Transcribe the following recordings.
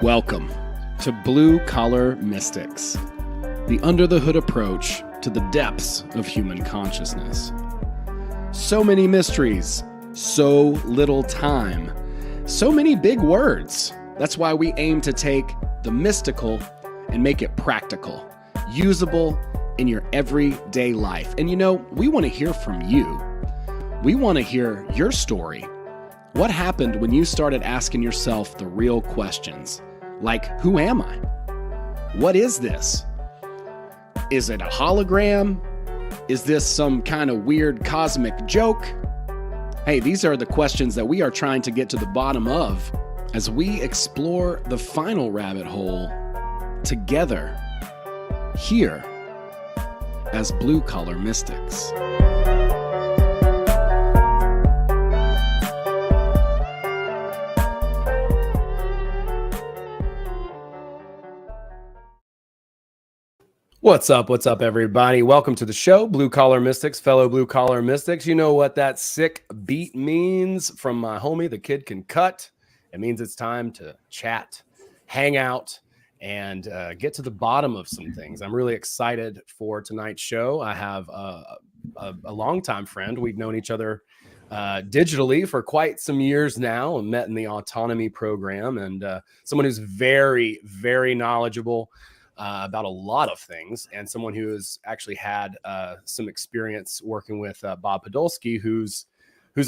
Welcome to Blue Collar Mystics, the under-the-hood approach to the depths of human consciousness. So many mysteries, so little time, so many big words. That's why we aim to take the mystical and make it practical, usable in your everyday life. And you know, we want to hear from you. We want to hear your story. What happened when you started asking yourself the real questions? Like, who am I? What is this? Is it a hologram? Is this some kind of weird cosmic joke? Hey, these are the questions that we are trying to get to the bottom of as we explore the final rabbit hole together here as Blue Collar Mystics. What's up, everybody? Welcome to the show, Blue Collar Mystics, fellow Blue Collar Mystics. You know what that sick beat means from my homie, the Kid Can Cut. It means it's time to chat, hang out, and get to the bottom of some things. I'm really excited for tonight's show. I have a longtime friend. We've known each other digitally for quite some years now and met in the autonomy program, and someone who's very, very knowledgeable about a lot of things, and someone who has actually had some experience working with Bob Podolsky, whose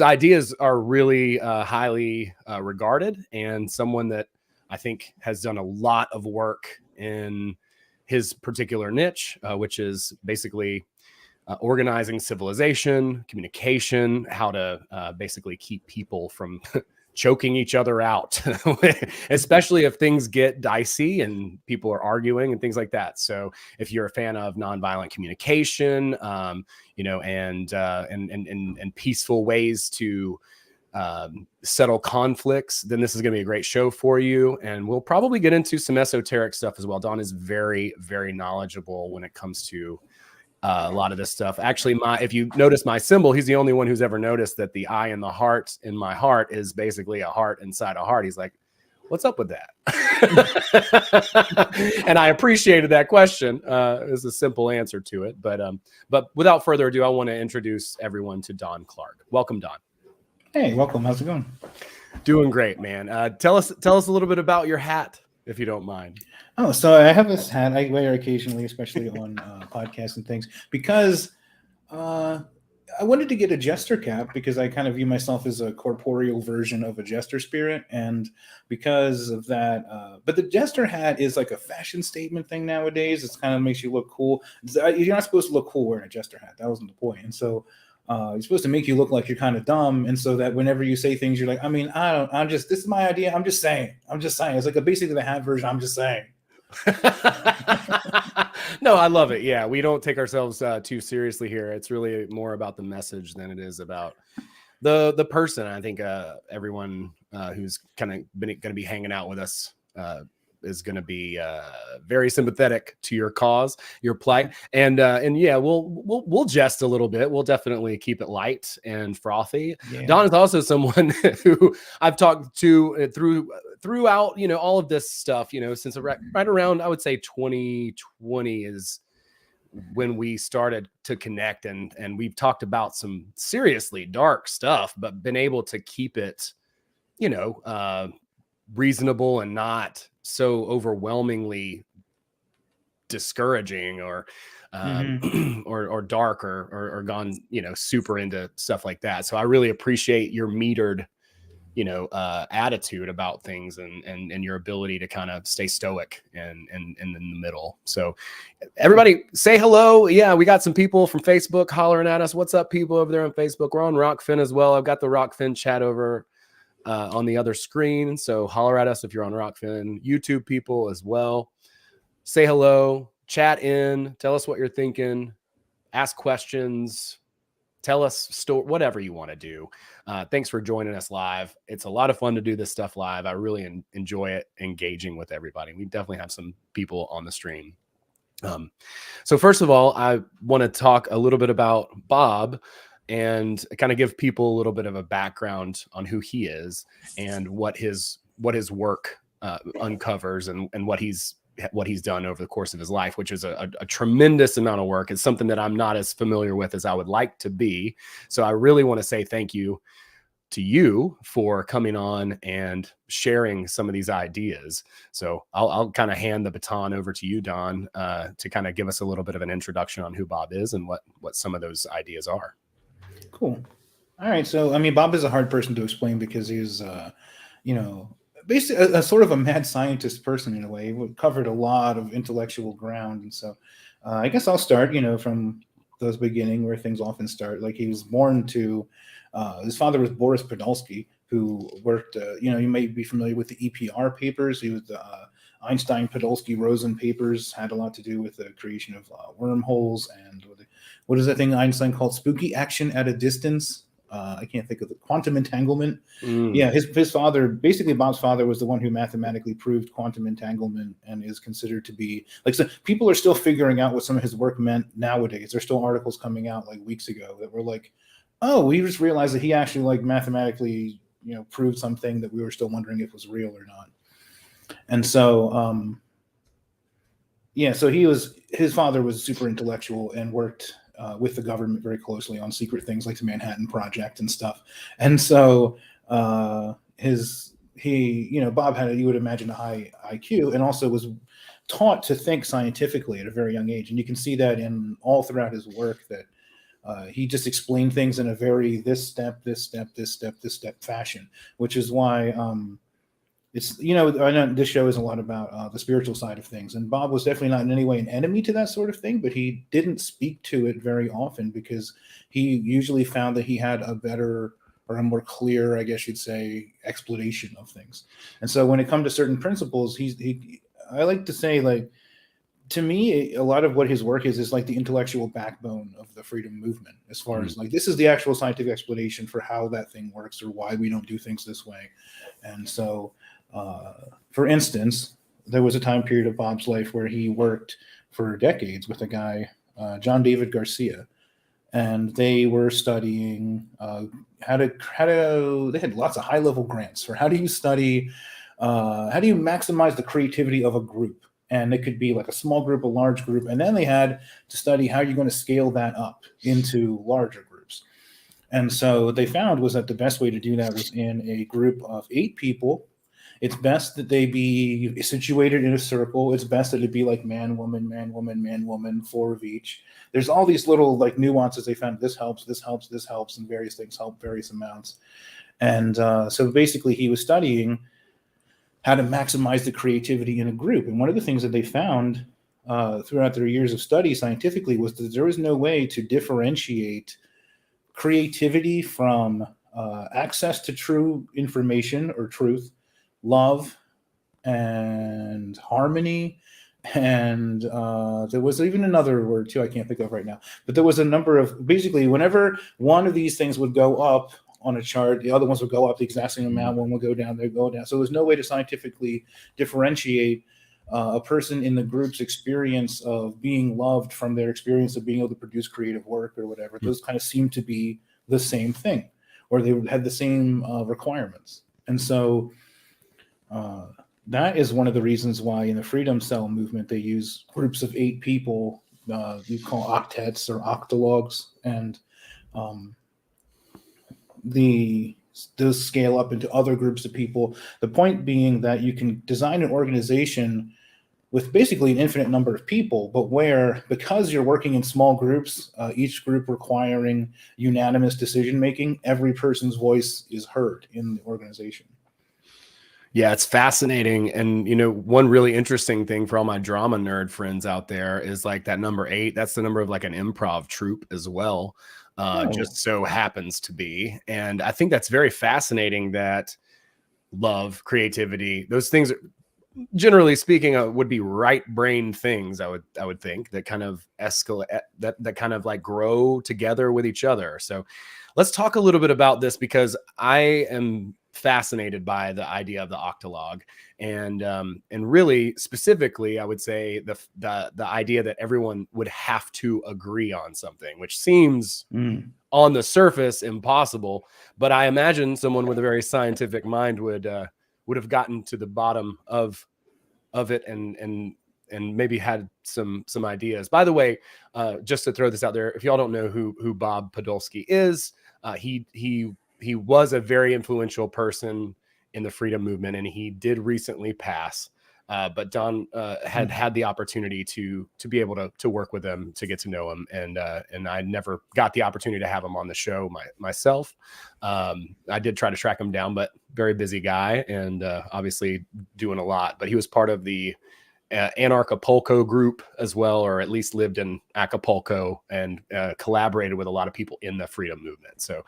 ideas are really highly regarded, and someone that I think has done a lot of work in his particular niche, which is basically organizing civilization, communication, how to basically keep people from choking each other out, especially if things get dicey and people are arguing and things like that. So if you're a fan of nonviolent communication, and peaceful ways to settle conflicts, then this is going to be a great show for you. And we'll probably get into some esoteric stuff as well. Don is very, very knowledgeable when it comes to a lot of this stuff. Actually, if you notice my symbol, he's the only one who's ever noticed that the eye and the heart in my heart is basically a heart inside a heart. He's like, what's up with that? And I appreciated that question. It's a simple answer to it. But without further ado, I want to introduce everyone to Don Clarke. Welcome, Don. Hey, welcome. How's it going? Doing great, man. Tell us a little bit about your hat, if you don't mind. Oh, so I have this hat I wear occasionally, especially on podcasts and things, because I wanted to get a jester cap because I kind of view myself as a corporeal version of a jester spirit. And because of that, but the jester hat is like a fashion statement thing nowadays. It's kind of makes you look cool. You're not supposed to look cool wearing a jester hat. That wasn't the point. And so you're supposed to make you look like you're kind of dumb. And so that whenever you say things, you're like, this is my idea. I'm just saying. It's like basically the hat version. I'm just saying. No, I love it. Yeah, we don't take ourselves too seriously here. It's really more about the message than it is about the person. I think everyone who's kind of going to be hanging out with us is going to be very sympathetic to your cause, your plight, and yeah, we'll jest a little bit. We'll definitely keep it light and frothy. Yeah. Don is also someone who I've talked to throughout, all of this stuff, since right around, I would say 2020 is when we started to connect, and we've talked about some seriously dark stuff, but been able to keep it, reasonable and not so overwhelmingly discouraging or or dark or gone, super into stuff like that. So I really appreciate your metered, attitude about things and your ability to kind of stay stoic and in the middle. So everybody say hello. Yeah, we got some people from Facebook hollering at us. What's up, people over there on Facebook? We're on Rockfin as well. I've got the Rockfin chat over on the other screen. So holler at us if you're on Rockfin. YouTube people as well. Say hello, chat in, tell us what you're thinking, ask questions, tell us whatever you want to do. Thanks for joining us live. It's a lot of fun to do this stuff live. I really enjoy it, engaging with everybody. We definitely have some people on the stream. So first of all, I want to talk a little bit about Bob and kind of give people a little bit of a background on who he is and what his work uncovers and what he's done over the course of his life, which is a tremendous amount of work. It's something that I'm not as familiar with as I would like to be. So I really want to say thank you to you for coming on and sharing some of these ideas. So I'll kind of hand the baton over to you, Don, to kind of give us a little bit of an introduction on who Bob is and what some of those ideas are. Cool. All right. So, I mean, Bob is a hard person to explain because he's, basically a sort of a mad scientist person in a way. He covered a lot of intellectual ground. And so I guess I'll start, from those beginning where things often start. Like he was born to, his father was Boris Podolsky, who worked, you may be familiar with the EPR papers. He was the Einstein-Podolsky-Rosen papers, had a lot to do with the creation of wormholes and what is that thing Einstein called spooky action at a distance? I can't think of the quantum entanglement. Yeah, his father, basically Bob's father, was the one who mathematically proved quantum entanglement and is considered to be like, so people are still figuring out what some of his work meant nowadays. There's still articles coming out like weeks ago that were like, oh, we just realized that he actually like mathematically, proved something that we were still wondering if it was real or not. And so, so his father was super intellectual and worked with the government very closely on secret things like the Manhattan Project and stuff. And so Bob had, you would imagine, a high IQ and also was taught to think scientifically at a very young age. And you can see that in all throughout his work that he just explained things in a very this step fashion, which is why it's, I know this show is a lot about the spiritual side of things. And Bob was definitely not in any way an enemy to that sort of thing, but he didn't speak to it very often because he usually found that he had a better or a more clear, I guess you'd say, explanation of things. And so when it comes to certain principles, I like to say, like, to me, a lot of what his work is like the intellectual backbone of the freedom movement, as far as like, this is the actual scientific explanation for how that thing works or why we don't do things this way. And so, for instance, there was a time period of Bob's life where he worked for decades with a guy, John David Garcia, and they were studying how to. They had lots of high-level grants for how do you study, how do you maximize the creativity of a group, and it could be like a small group, a large group, and then they had to study how you're going to scale that up into larger groups. And so what they found was that the best way to do that was in a group of 8 people. It's best that they be situated in a circle. It's best that it be like man, woman, man, woman, man, woman, 4 of each. There's all these little like nuances they found. This helps, and various things help various amounts. And so basically he was studying how to maximize the creativity in a group. And one of the things that they found throughout their years of study scientifically was that there was no way to differentiate creativity from access to true information or truth, love and harmony, and there was even another word too I can't think of right now, but there was a number of, basically whenever one of these things would go up on a chart, the other ones would go up the exact same amount. One would go down, they go down. So there's no way to scientifically differentiate a person in the group's experience of being loved from their experience of being able to produce creative work or whatever. Those kind of seem to be the same thing, or they had the same requirements. And so that is one of the reasons why in the Freedom Cell movement they use groups of 8 people, you call octets or octalogs, and those scale up into other groups of people. The point being that you can design an organization with basically an infinite number of people, but because you're working in small groups, each group requiring unanimous decision making, every person's voice is heard in the organization. Yeah, it's fascinating. And, one really interesting thing for all my drama nerd friends out there is like that number 8, that's the number of like an improv troupe as well. Just so happens to be. And I think that's very fascinating that love, creativity, those things, generally speaking, would be right brain things. I would think that kind of escalate, that kind of like grow together with each other. So let's talk a little bit about this, because I am fascinated by the idea of the octalog, and really specifically, I would say the idea that everyone would have to agree on something, which seems on the surface impossible. But I imagine someone with a very scientific mind would would have gotten to the bottom of it and maybe had some ideas. By the way, just to throw this out there, if y'all don't know who Bob Podolsky is, he was a very influential person in the freedom movement, and he did recently pass. But Don had the opportunity to be able to work with him, to get to know him, and I never got the opportunity to have him on the show myself. I did try to track him down, but very busy guy, and obviously doing a lot. But he was part of the Anarchapulco group as well, or at least lived in Acapulco, and collaborated with a lot of people in the freedom movement. So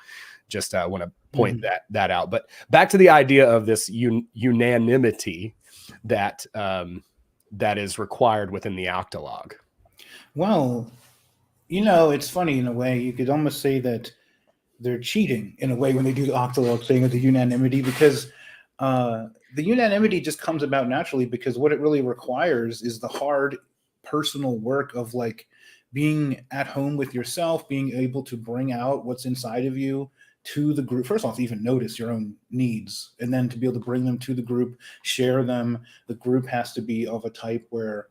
just want to point that out. But back to the idea of this unanimity that is required within the octalog. Well, it's funny in a way. You could almost say that they're cheating in a way when they do the octalog thing with the unanimity, because the unanimity just comes about naturally, because what it really requires is the hard personal work of like being at home with yourself, being able to bring out what's inside of you to the group. First off, even notice your own needs, and then to be able to bring them to the group, share them. The group has to be of a type where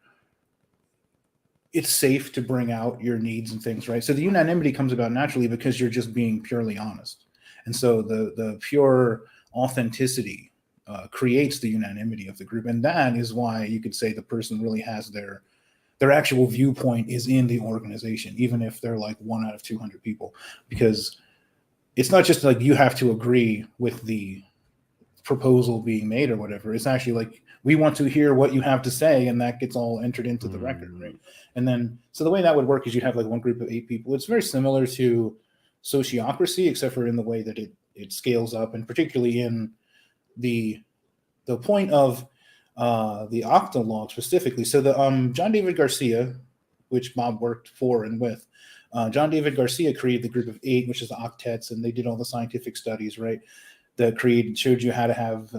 it's safe to bring out your needs and things, right? So the unanimity comes about naturally because you're just being purely honest. And so the pure authenticity creates the unanimity of the group. And that is why you could say the person really has their actual viewpoint is in the organization, even if they're like 1 out of 200 people, because it's not just like you have to agree with the proposal being made or whatever. It's actually like, we want to hear what you have to say, and that gets all entered into the record, right? And then, so the way that would work is you'd have like one group of 8 people. It's very similar to sociocracy, except for in the way that it scales up, and particularly in the point of the octalog specifically. So the John David Garcia, which Bob worked for and with, John David Garcia created the group of 8, which is the octets, and they did all the scientific studies, right? That showed you how to have,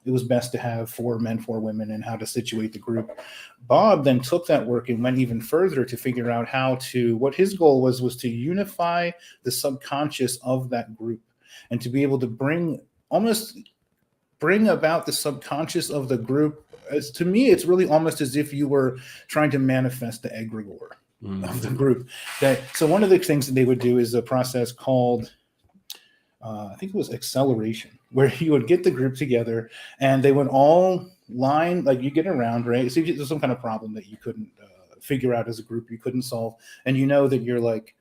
it was best to have 4 men, 4 women, and how to situate the group. Bob then took that work and went even further to figure out what his goal was to unify the subconscious of that group, and to be able to bring about the subconscious of the group. To me, it's really almost as if you were trying to manifest the egregore of the group. So one of the things that they would do is a process called, I think it was acceleration, where you would get the group together and they would all line, like you get around, right? So there's some kind of problem that you couldn't figure out as a group, you couldn't solve. And you know that you're like,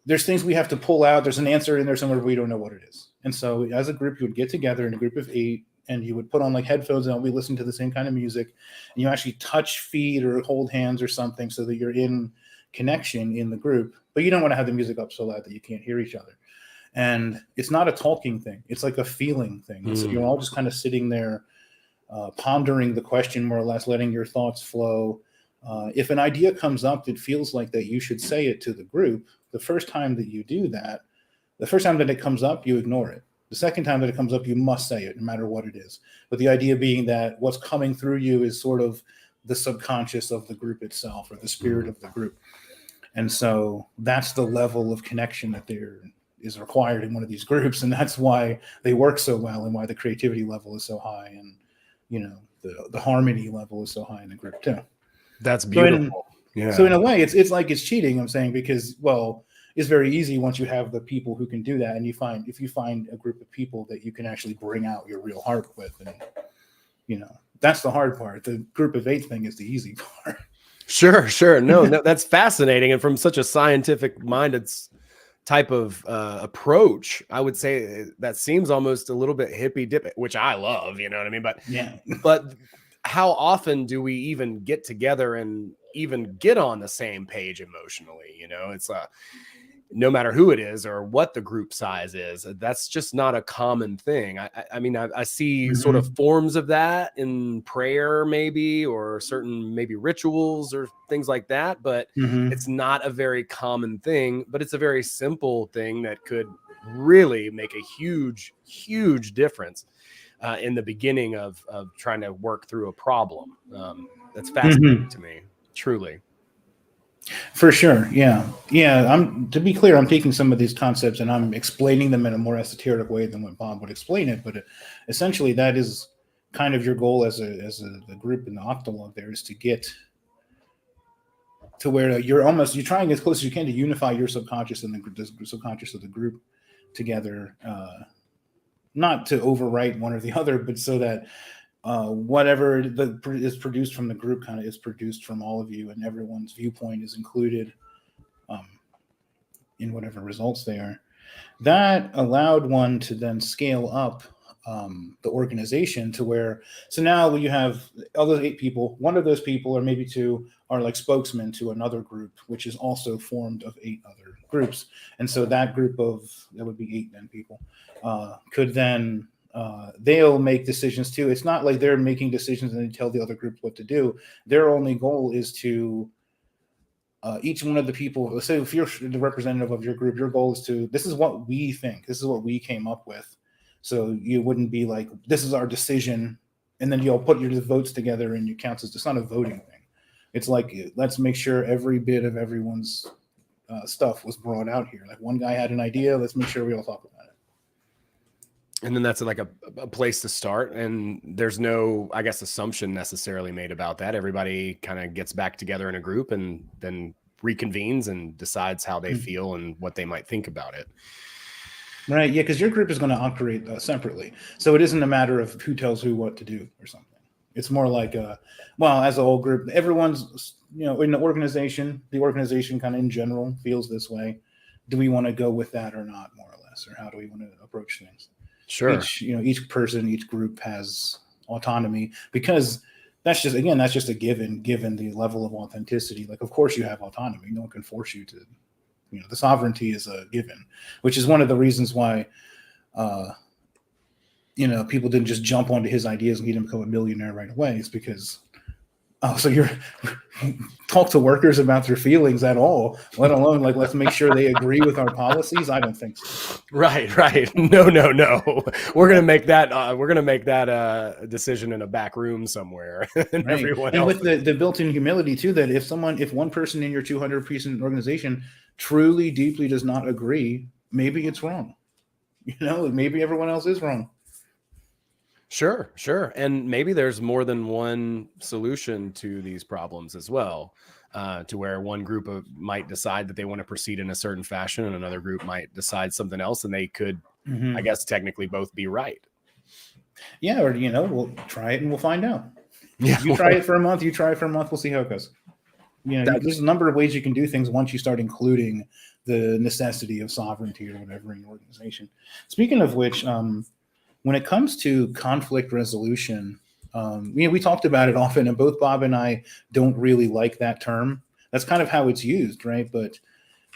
there's things we have to pull out. There's an answer in there somewhere, but we don't know what it is. And so as a group, you would get together in a group of 8, and you would put on like headphones and we listen to the same kind of music, and you actually touch feet or hold hands or something so that you're in connection in the group, but you don't want to have the music up so loud that you can't hear each other. And it's not a talking thing. It's like a feeling thing. And so you're all just kind of sitting there pondering the question, more or less, letting your thoughts flow. If an idea comes up that feels like that you should say it to the group, the first time that you do that, the first time that it comes up, you ignore it. The second time that it comes up, you must say it, no matter what it is. But the idea being that what's coming through you is sort of the subconscious of the group itself, or the spirit of the group. And so that's the level of connection that is required in one of these groups. And that's why they work so well, and why the creativity level is so high, and, the harmony level is so high in the group too. That's beautiful. So in a way, it's like it's cheating, I'm saying, because, well, it's very easy once you have the people who can do that, and if you find a group of people that you can actually bring out your real heart with, and that's the hard part. The group of 8 thing is the easy part. Sure. No, that's fascinating, and from such a scientific minded type of approach, I would say that seems almost a little bit hippy dippy, which I love. You know what I mean? But yeah. But how often do we even get together and even get on the same page emotionally? It's no matter who it is or what the group size is, that's just not a common thing. I mean, I see sort of forms of that in prayer, maybe, or certain maybe rituals or things like that, but it's not a very common thing. But it's a very simple thing that could really make a huge, huge difference in the beginning of trying to work through a problem. That's fascinating to me, truly. For sure. Yeah. To be clear, I'm taking some of these concepts and I'm explaining them in a more esoteric way than what Bob would explain it. But essentially, that is kind of your goal as a group in the octalog. There is to get to where you're trying as close as you can to unify your subconscious and the subconscious of the group together, not to overwrite one or the other, but so that whatever is produced from the group kind of is produced from all of you, and everyone's viewpoint is included in whatever results they are. That allowed one to then scale up the organization to where, so now when you have all those 8 people, one of those people or maybe 2 are like spokesmen to another group, which is also formed of 8 other groups. And so that group that would be 8 then people could then they'll make decisions too. It's not like they're making decisions and they tell the other groups what to do. Their only goal is to each one of the people, let's say if you're the representative of your group, your goal is to, this is what we think, this is what we came up with. So you wouldn't be like, this is our decision, and then you'll put your votes together and you count as, it's not a voting thing. It's like, let's make sure every bit of everyone's stuff was brought out here. Like one guy had an idea, let's make sure we all talk about it. And then that's like a place to start. And there's no, I guess, assumption necessarily made about that. Everybody kind of gets back together in a group and then reconvenes and decides how they feel and what they might think about it. Right. Yeah. Because your group is going to operate separately. So it isn't a matter of who tells who what to do or something. It's more like, as a whole group, everyone's, in the organization kind of in general feels this way. Do we want to go with that or not, more or less? Or how do we want to approach things? Sure. Each person, each group has autonomy, because that's just a given the level of authenticity. Like, of course you have autonomy. No one can force you to, the sovereignty is a given, which is one of the reasons why, people didn't just jump onto his ideas and he didn't become a millionaire right away. It's because, so you're talk to workers about their feelings at all, let alone like, let's make sure they agree with our policies. I don't think so. Right. No. We're going to make that, decision in a back room somewhere. And right. Everyone and else with the built-in humility too, that if one person in your 200-person organization truly deeply does not agree, maybe it's wrong. Maybe everyone else is wrong. Sure. And maybe there's more than one solution to these problems as well, to where one group might decide that they want to proceed in a certain fashion and another group might decide something else, and they could, I guess, technically both be right. Yeah. Or, we'll try it and we'll find out. Yeah. You try it for a month, we'll see how it goes. There's a number of ways you can do things once you start including the necessity of sovereignty or whatever in your organization. Speaking of which, when it comes to conflict resolution, we talked about it often, and both Bob and I don't really like that term. That's kind of how it's used, right? But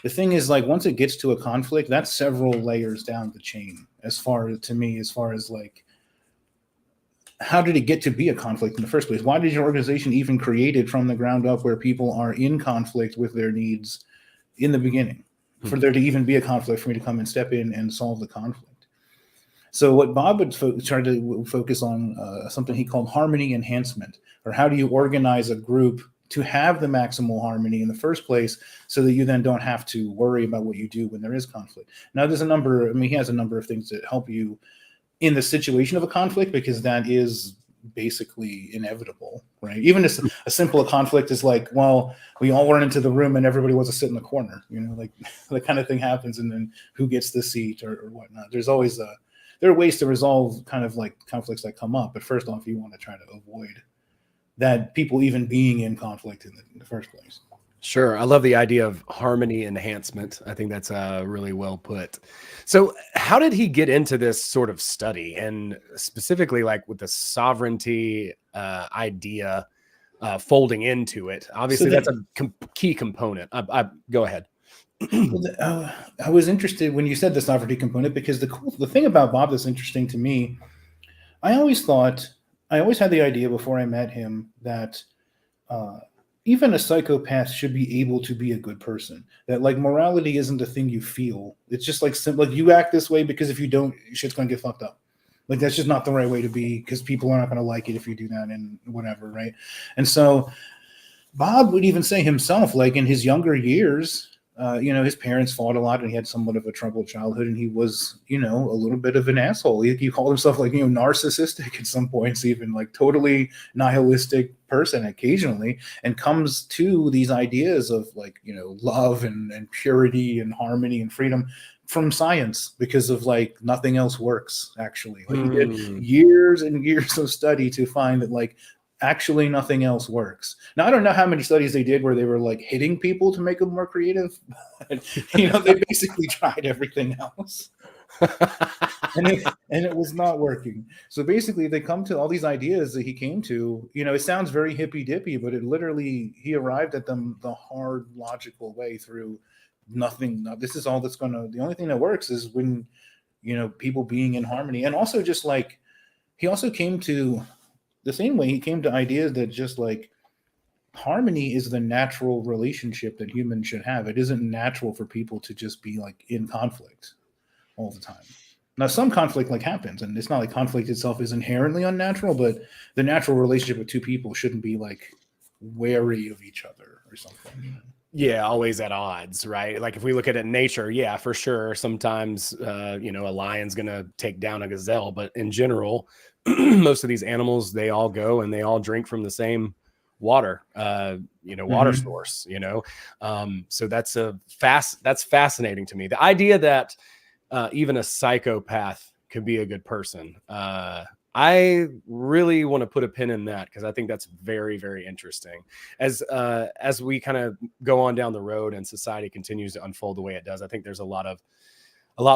the thing is, like, once it gets to a conflict, that's several layers down the chain, as far as like, how did it get to be a conflict in the first place? Why did your organization even create it from the ground up, where people are in conflict with their needs in the beginning, for there to even be a conflict, for me to come and step in and solve the conflict? So what Bob would try to focus on, something he called harmony enhancement, or how do you organize a group to have the maximal harmony in the first place, so that you then don't have to worry about what you do when there is conflict. Now, there's he has a number of things that help you in the situation of a conflict, because that is basically inevitable, right? Even a simple conflict is like, well, we all run into the room and everybody wants to sit in the corner, like that kind of thing happens, and then who gets the seat or whatnot. There's always there are ways to resolve kind of like conflicts that come up, but first off, you want to try to avoid that people even being in conflict in the first place. Sure. I love the idea of harmony enhancement. I think that's really well put. So how did he get into this sort of study, and specifically like with the sovereignty idea folding into it? Obviously, that's a key component. Go ahead. Well, I was interested when you said the sovereignty component, because the thing about Bob that's interesting to me, I always had the idea before I met him that even a psychopath should be able to be a good person. That like morality isn't a thing you feel. It's just like simple. Like you act this way because if you don't, shit's gonna get fucked up. Like that's just not the right way to be, because people are not gonna like it if you do that and whatever, right? And so Bob would even say himself, like in his younger years, his parents fought a lot and he had somewhat of a troubled childhood, and he was, a little bit of an asshole. He called himself like, narcissistic at some points, even like totally nihilistic person occasionally, and comes to these ideas of like, love and purity and harmony and freedom from science, because of like nothing else works actually. Like he did years and years of study to find that like actually nothing else works. Now I don't know how many studies they did where they were like hitting people to make them more creative, but, they basically tried everything else and it was not working. So basically they come to all these ideas that he came to. It sounds very hippy dippy, but it literally, he arrived at them the hard logical way through nothing. This is all that's the only thing that works is when people being in harmony. And also just like he also came to the same way he came to ideas that just like harmony is the natural relationship that humans should have. It isn't natural for people to just be like in conflict all the time. Now some conflict like happens, and it's not like conflict itself is inherently unnatural, but the natural relationship with two people shouldn't be like wary of each other or something. Yeah, always at odds, right? Like if we look at it in nature, yeah, for sure. Sometimes, a lion's going to take down a gazelle, but in general, most of these animals, they all go and they all drink from the same water, water source, so that's fascinating to me. The idea that even a psychopath could be a good person. I really want to put a pin in that because I think that's very, very interesting. As we kind of go on down the road and society continues to unfold the way it does, I think there's a lot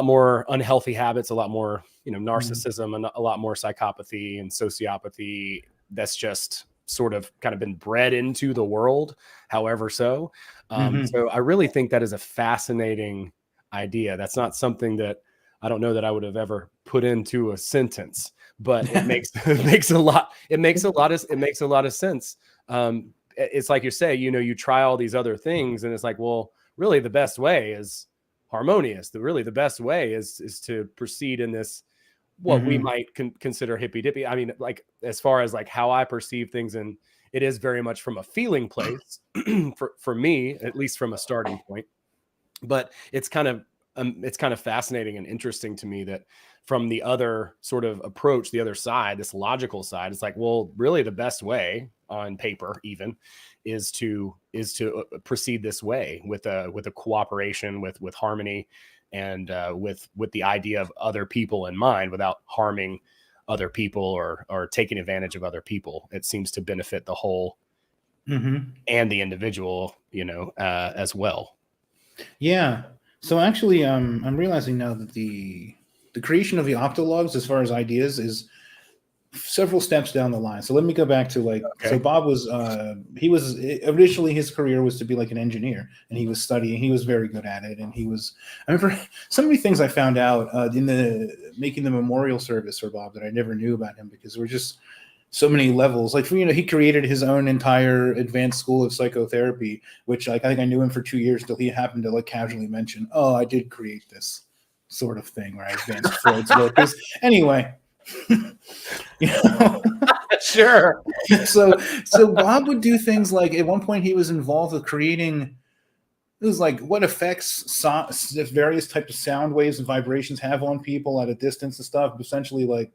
more unhealthy habits, a lot more, narcissism, and a lot more psychopathy and sociopathy that's just sort of kind of been bred into the world, however so. So I really think that is a fascinating idea. That's not something that I don't know that I would have ever put into a sentence, but it makes a lot of sense. It's like you say, you try all these other things and it's like, well, really the best way is harmonious. The best way is to proceed in this, what we might consider hippy dippy. I mean, like as far as like how I perceive things, and it is very much from a feeling place for me, at least from a starting point. But it's kind of fascinating and interesting to me that from the other sort of approach, the other side, this logical side, it's like, well, really the best way on paper even is to proceed this way with a cooperation, with harmony, and with the idea of other people in mind without harming other people or taking advantage of other people. It seems to benefit the whole and the individual, as well. Yeah. So actually, I'm realizing now that the creation of the octologs, as far as ideas, is several steps down the line. So let me go back to like, so Bob was, originally his career was to be like an engineer, and he was studying, he was very good at it. And I remember so many things I found out in making the memorial service for Bob that I never knew about him, because there were just so many levels. Like, he created his own entire advanced school of psychotherapy, which like, I think I knew him for 2 years till he happened to like casually mention, oh, I did create this sort of thing where I advanced Freud's work. Anyway, Sure. So Bob would do things like, at one point he was involved with creating, it was like what effects various types of sound waves and vibrations have on people at a distance and stuff, essentially like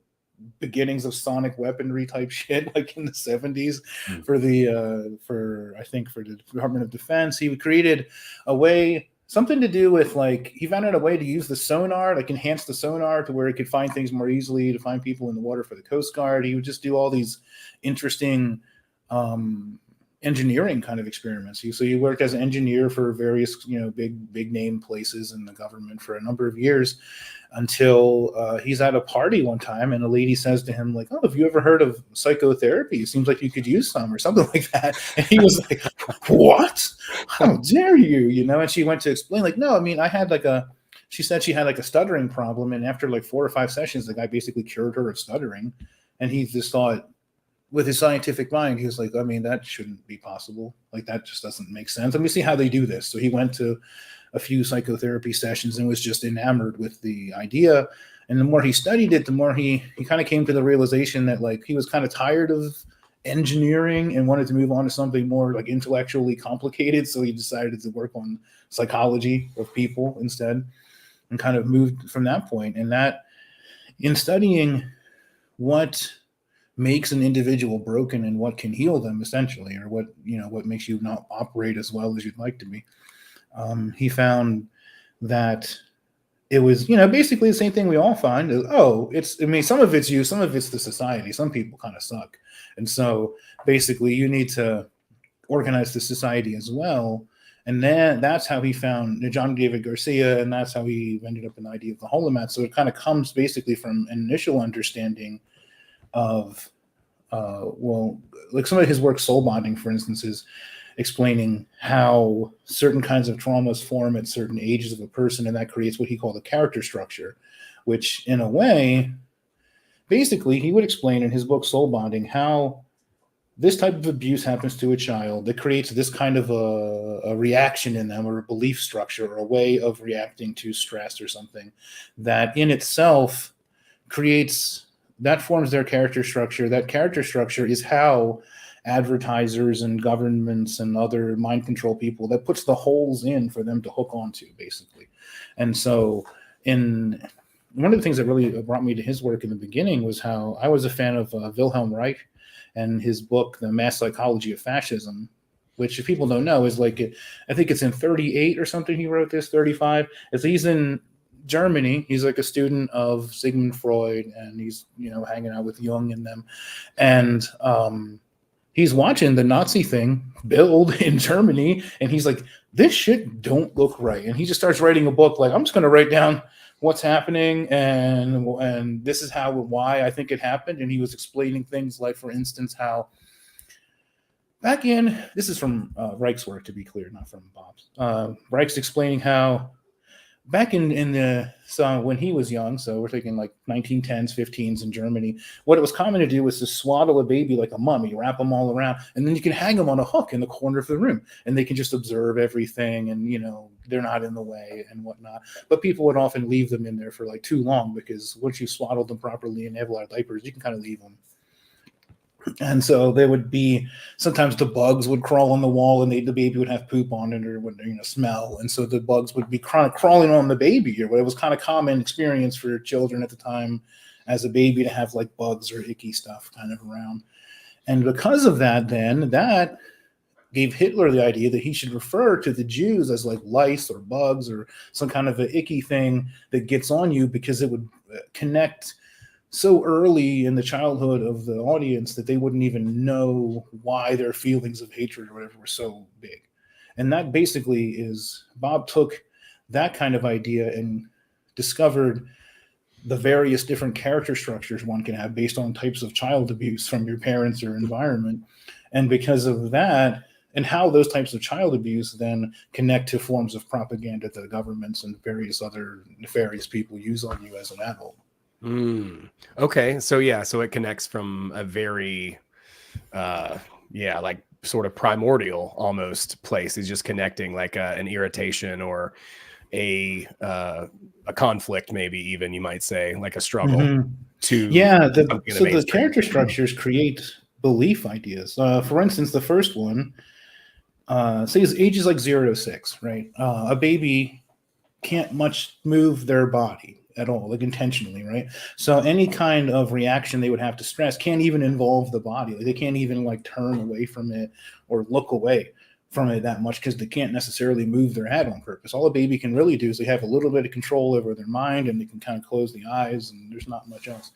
beginnings of sonic weaponry type shit, like in the 70s for I think for the Department of Defense. He created a way, something to do with like, he found out a way to use the sonar, like enhance the sonar to where he could find things more easily, to find people in the water for the Coast Guard. He would just do all these interesting engineering kind of experiments. So he worked as an engineer for various, big name places in the government for a number of years, until he's at a party one time and a lady says to him like, oh, have you ever heard of psychotherapy? It seems like you could use some, or something like that. And he was like, what? How dare you? And she went to explain like, no, I mean, she said she had like a stuttering problem, and after like 4 or 5 sessions, the guy basically cured her of stuttering. And he just thought, with his scientific mind, he was like, I mean, that shouldn't be possible. Like, that just doesn't make sense. Let me see how they do this. So he went to a few psychotherapy sessions and was just enamored with the idea. And the more he studied it, the more he kind of came to the realization that like he was kind of tired of engineering and wanted to move on to something more like intellectually complicated. So he decided to work on psychology of people instead, and kind of moved from that point. And that, in studying what makes an individual broken and what can heal them, essentially, or what makes you not operate as well as you'd like to be, he found that it was, basically the same thing we all find. Some of it's you, some of it's the society. Some people kind of suck. And so basically you need to organize the society as well. And then that's how he found John David Garcia, and that's how he ended up in the idea of the holomat. So it kind of comes basically from an initial understanding of, like some of his work, soul bonding, for instance, is explaining how certain kinds of traumas form at certain ages of a person, and that creates what he called a character structure, which in a way, basically, he would explain in his book Soul Bonding how this type of abuse happens to a child that creates this kind of a reaction in them, or a belief structure, or a way of reacting to stress or something that in itself forms their character structure. That character structure is how advertisers and governments and other mind control people, that puts the holes in for them to hook onto, basically. And so one of the things that really brought me to his work in the beginning was how I was a fan of Wilhelm Reich and his book, The Mass Psychology of Fascism, which, if people don't know, is I think it's in 38 or something he wrote this, 35. He's in Germany. He's like a student of Sigmund Freud, and he's, hanging out with Jung and them. And he's watching the Nazi thing build in Germany, and he's like, this shit don't look right. And he just starts writing a book like, I'm just going to write down what's happening, and this is why I think it happened. And he was explaining things like, for instance, how this is from Reich's work, to be clear, not from Bob's. Reich's explaining how back when he was young, so we're thinking like 1910s, 15s in Germany, what it was common to do was to swaddle a baby like a mummy, wrap them all around, and then you can hang them on a hook in the corner of the room, and they can just observe everything, and they're not in the way and whatnot. But people would often leave them in there for like too long, because once you swaddled them properly and have a lot of diapers, you can kind of leave them. And so there would be, sometimes the bugs would crawl on the wall, and the baby would have poop on it, or would smell. And so the bugs would be crawling on the baby, or what it was kind of common experience for children at the time as a baby to have like bugs or icky stuff kind of around. And because of that, then that gave Hitler the idea that he should refer to the Jews as like lice or bugs or some kind of an icky thing that gets on you, because it would connect so early in the childhood of the audience that they wouldn't even know why their feelings of hatred or whatever were so big. And that basically is, Bob took that kind of idea and discovered the various different character structures one can have based on types of child abuse from your parents or environment. And because of that, and how those types of child abuse then connect to forms of propaganda that governments and various other nefarious people use on you as an adult. Okay. So it connects from a very, like sort of primordial almost place. He's just connecting like an irritation or a conflict, maybe even, you might say, like a struggle to. Yeah. The character structures create belief ideas. For instance, the first one, say his age is like 0 to 6, right? A baby can't much move their body at all, like intentionally, right? So any kind of reaction they would have to stress can't even involve the body. Like they can't even like turn away from it or look away from it that much, because they can't necessarily move their head on purpose. All a baby can really do is they have a little bit of control over their mind, and they can kind of close the eyes, and there's not much else.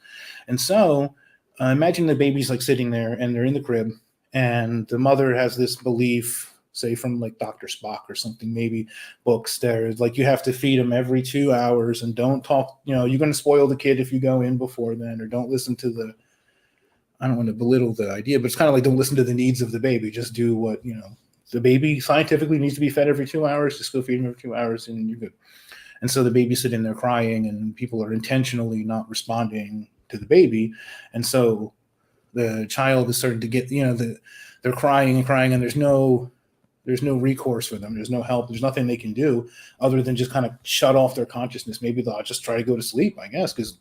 And so imagine the baby's like sitting there, and they're in the crib, and the mother has this belief, say from like Dr. Spock or something, maybe books there, like you have to feed them every 2 hours, and don't talk, you're going to spoil the kid if you go in before then, or don't listen to I don't want to belittle the idea, but it's kind of like, don't listen to the needs of the baby, just do what, the baby scientifically needs to be fed every 2 hours, just go feed him every 2 hours and you're good. And so the baby's sitting there crying, and people are intentionally not responding to the baby. And so the child is starting to get, they're crying and crying, and there's no recourse for them. There's no help. There's nothing they can do other than just kind of shut off their consciousness. Maybe they'll just try to go to sleep, I guess, because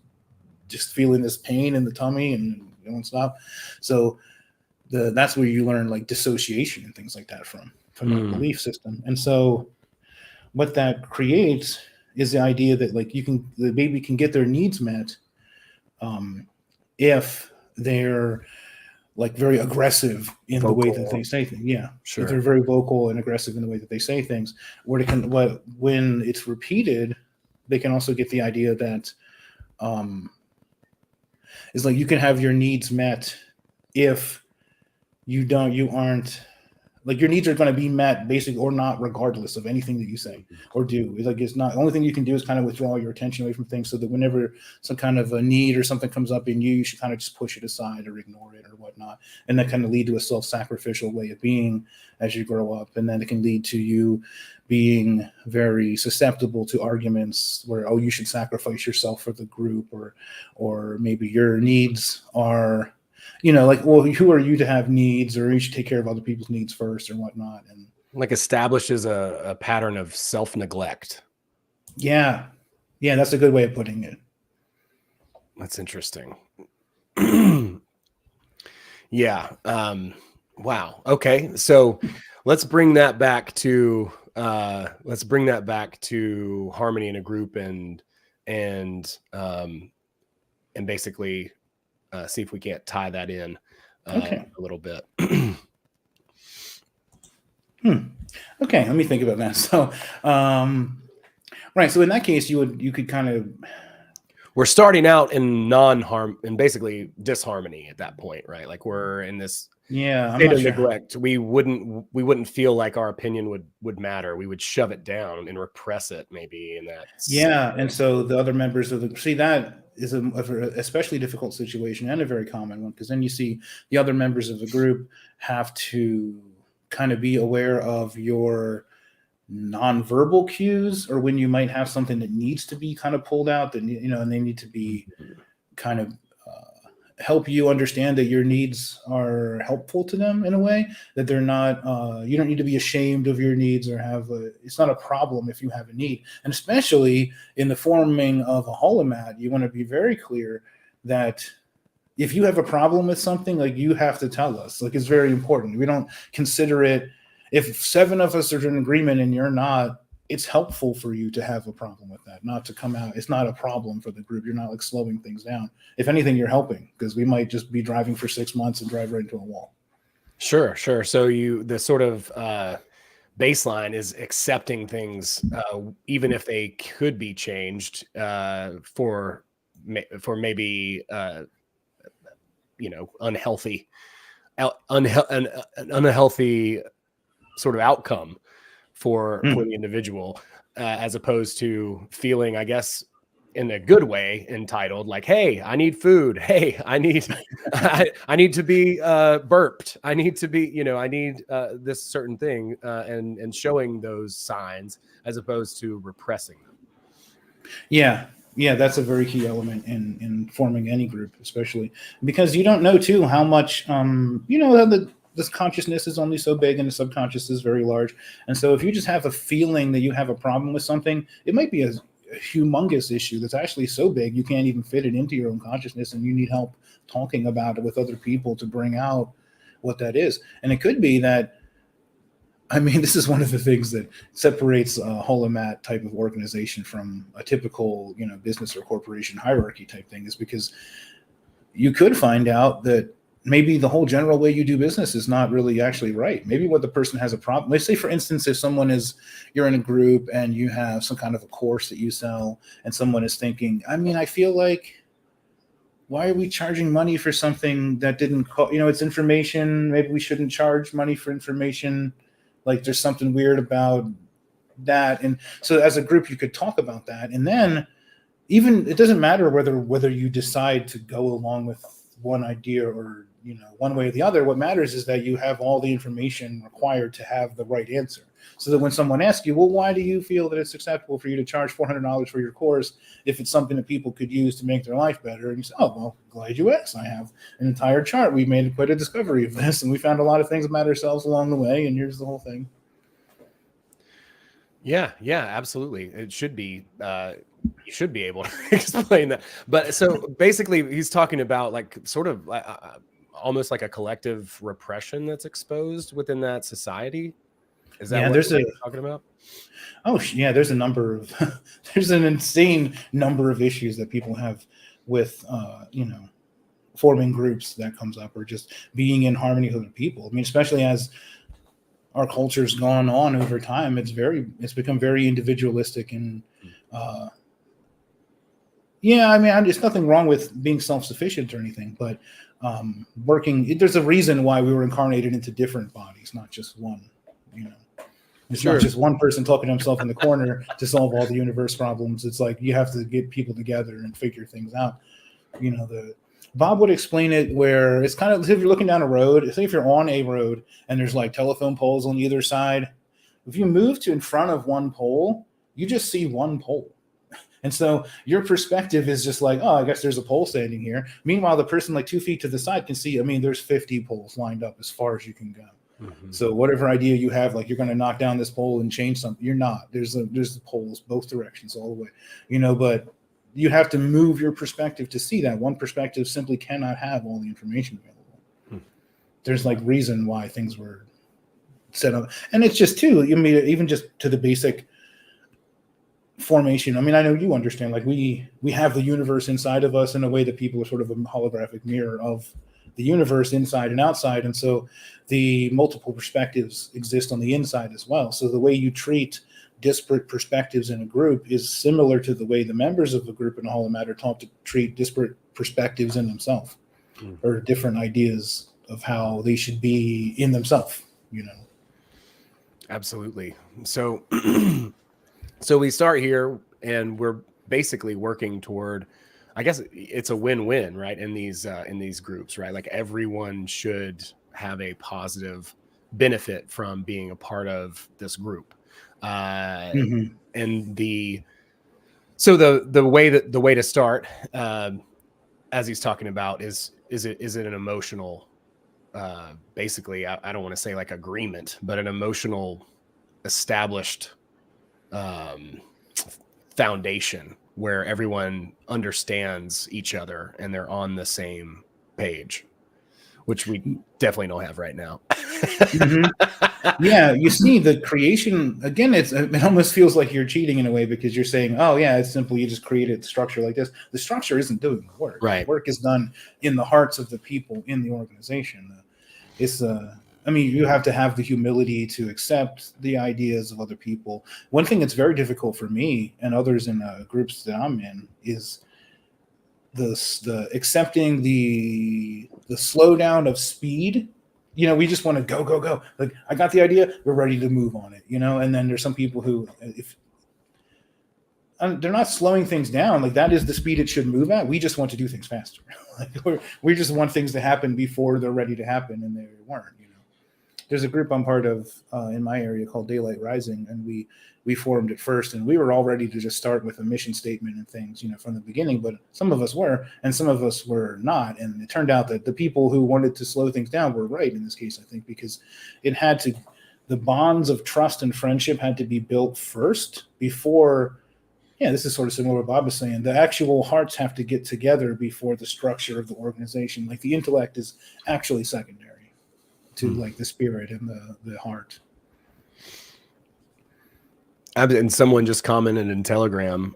just feeling this pain in the tummy and it won't stop. So that's where you learn like dissociation and things like that from a belief system. And so what that creates is the idea that like the baby can get their needs met if they're like very aggressive in vocal, the way that they say things. Yeah, sure. If they're very vocal and aggressive in the way that they say things, when it's repeated, they can also get the idea that it's like you can have your needs met if you aren't like your needs are going to be met basically or not regardless of anything that you say or do. It's like it's not the only thing you can do is kind of withdraw your attention away from things so that whenever some kind of a need or something comes up in you, you should kind of just push it aside or ignore it or whatnot. And that kind of lead to a self-sacrificial way of being as you grow up. And then it can lead to you being very susceptible to arguments where, oh, you should sacrifice yourself for the group or maybe your needs are, like, well, who are you to have needs, or you should take care of other people's needs first or whatnot. And like establishes a pattern of self-neglect. Yeah. Yeah. That's a good way of putting it. That's interesting. Yeah. Wow. Okay. So let's bring that back to harmony in a group and basically see if we can't tie that in a little bit. Okay, let me think about that. So, right. So in that case, you could kind of. We're starting out in and basically disharmony at that point, right? Like we're in this state of neglect. We wouldn't feel like our opinion would matter. We would shove it down and repress it, maybe in that. Yeah, and so the other members of that is a especially difficult situation and a very common one, because then you see the other members of the group have to kind of be aware of your nonverbal cues, or when you might have something that needs to be kind of pulled out, that and they need to be kind of help you understand that your needs are helpful to them in a way that they're not. You don't need to be ashamed of your needs or it's not a problem if you have a need. And especially in the forming of a holomat, you want to be very clear that if you have a problem with something, like, you have to tell us. Like, it's very important. We don't consider it. If 7 of us are in agreement and you're not, it's helpful for you to have a problem with that, not to come out. It's not a problem for the group. You're not like slowing things down. If anything, you're helping, because we might just be driving for 6 months and drive right into a wall. Sure. So the sort of baseline is accepting things, even if they could be changed for maybe unhealthy sort of outcome for the individual, as opposed to feeling, I guess, in a good way, entitled, like, hey, I need food. Hey, I need to be burped. I need to be, I need this certain thing, and showing those signs as opposed to repressing them. Yeah, that's a very key element in forming any group, especially because you don't know too how much this consciousness is only so big and the subconscious is very large. And so if you just have a feeling that you have a problem with something, it might be a humongous issue that's actually so big you can't even fit it into your own consciousness, and you need help talking about it with other people to bring out what that is. And it could be that, this is one of the things that separates a holomat type of organization from a typical, business or corporation hierarchy type thing, is because you could find out that maybe the whole general way you do business is not really actually right. Maybe what the person has a problem. Let's say, for instance, if you're in a group and you have some kind of a course that you sell, and someone is thinking, I feel like, why are we charging money for something that didn't it's information. Maybe we shouldn't charge money for information. Like, there's something weird about that. And so as a group, you could talk about that. And then it doesn't matter whether you decide to go along with one idea or, one way or the other. What matters is that you have all the information required to have the right answer. So that when someone asks you, well, why do you feel that it's acceptable for you to charge $400 for your course if it's something that people could use to make their life better? And you say, oh, well, glad you asked. I have an entire chart. We made quite a discovery of this, and we found a lot of things about ourselves along the way, and here's the whole thing. Yeah, absolutely. It should be, you should be able to explain that. But so basically he's talking about, like, sort of almost like a collective repression that's exposed within that society. Is that Yeah, what there's you're talking about? Oh, yeah, there's a number of there's an insane number of issues that people have with forming groups that comes up, or just being in harmony with other people. I mean, especially as our culture's gone on over time, it's become very individualistic, and yeah, I mean, there's nothing wrong with being self-sufficient or anything, but there's a reason why we were incarnated into different bodies, not just one. It's Sure. not just one person talking to himself in the corner to solve all the universe problems. It's like you have to get people together and figure things out. Bob would explain it where it's kind of, if you're looking down a road, say if you're on a road and there's like telephone poles on either side, if you move to in front of one pole, you just see one pole. And so your perspective is just like, oh, I guess there's a pole standing here. Meanwhile, the person like 2 feet to the side can see, I mean, there's 50 poles lined up as far as you can go. Mm-hmm. So whatever idea you have, like you're going to knock down this pole and change something, you're not. There's the poles both directions all the way, but you have to move your perspective to see that. One perspective simply cannot have all the information available. There's like reason why things were set up. And it's just too, I mean, even just to the basic formation. I mean, I know you understand, like we have the universe inside of us in a way that people are sort of a holographic mirror of the universe inside and outside. And so the multiple perspectives exist on the inside as well. So the way you treat disparate perspectives in a group is similar to the way the members of the group in a holomat are taught to treat disparate perspectives in themselves, or different ideas of how they should be in themselves, Absolutely. So, so we start here and we're basically working toward, I guess it's a win-win, right? In these groups, right? Like everyone should have a positive benefit from being a part of this group. And the way to start, as he's talking about, is it an emotional, basically, I don't want to say like agreement, but an emotional established foundation where everyone understands each other and they're on the same page, which we definitely don't have right now. Yeah, you see the creation again. It almost feels like you're cheating in a way, because you're saying, "Oh, yeah, it's simple. You just created structure like this." The structure isn't doing the work. Right. The work is done in the hearts of the people in the organization. I mean, you have to have the humility to accept the ideas of other people. One thing that's very difficult for me and others in groups that I'm in is the accepting the slowdown of speed. We just want to go. Like, I got the idea, we're ready to move on it, and then there's some people who, if they're not slowing things down, like that is the speed it should move at. We just want to do things faster. Like we just want things to happen before they're ready to happen, and they weren't. There's a group I'm part of in my area called Daylight Rising, and we formed it first, and we were all ready to just start with a mission statement and things, from the beginning. But some of us were, and some of us were not. And it turned out that the people who wanted to slow things down were right in this case, I think, because the bonds of trust and friendship had to be built first before. Yeah, this is sort of similar to what Bob was saying. The actual hearts have to get together before the structure of the organization. Like the intellect is actually secondary to like the spirit and the heart. And someone just commented in Telegram,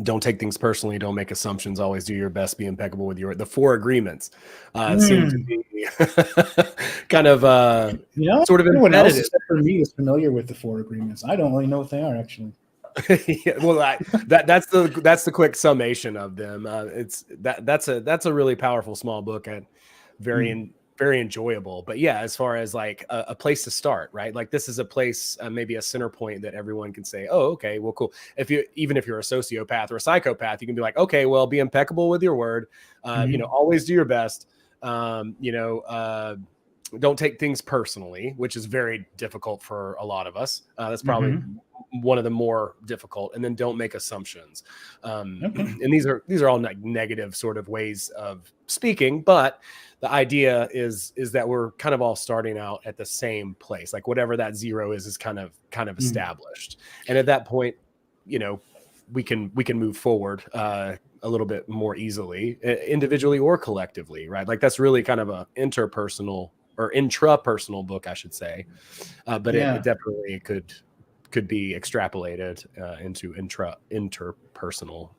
don't take things personally, don't make assumptions, always do your best, be impeccable with the 4 agreements. Seem to be kind of sort of everyone else except for me is familiar with the 4 agreements. I don't really know what they are, actually. Yeah, well, that's the quick summation of them. That's a really powerful small book and very enjoyable. But yeah, as far as like a place to start, right? Like this is a place, maybe a center point that everyone can say, oh, okay, well, cool. Even if you're a sociopath or a psychopath, you can be like, okay, well, be impeccable with your word. Always do your best. Don't take things personally, which is very difficult for a lot of us. That's probably one of the more difficult. And then don't make assumptions. And these are all negative sort of ways of speaking, but the idea is that we're kind of all starting out at the same place. Like whatever that 0 is kind of established. And at that point, we can move forward a little bit more easily, individually or collectively, right? Like that's really kind of a interpersonal or intrapersonal book, I should say. But it definitely could be extrapolated into interpersonal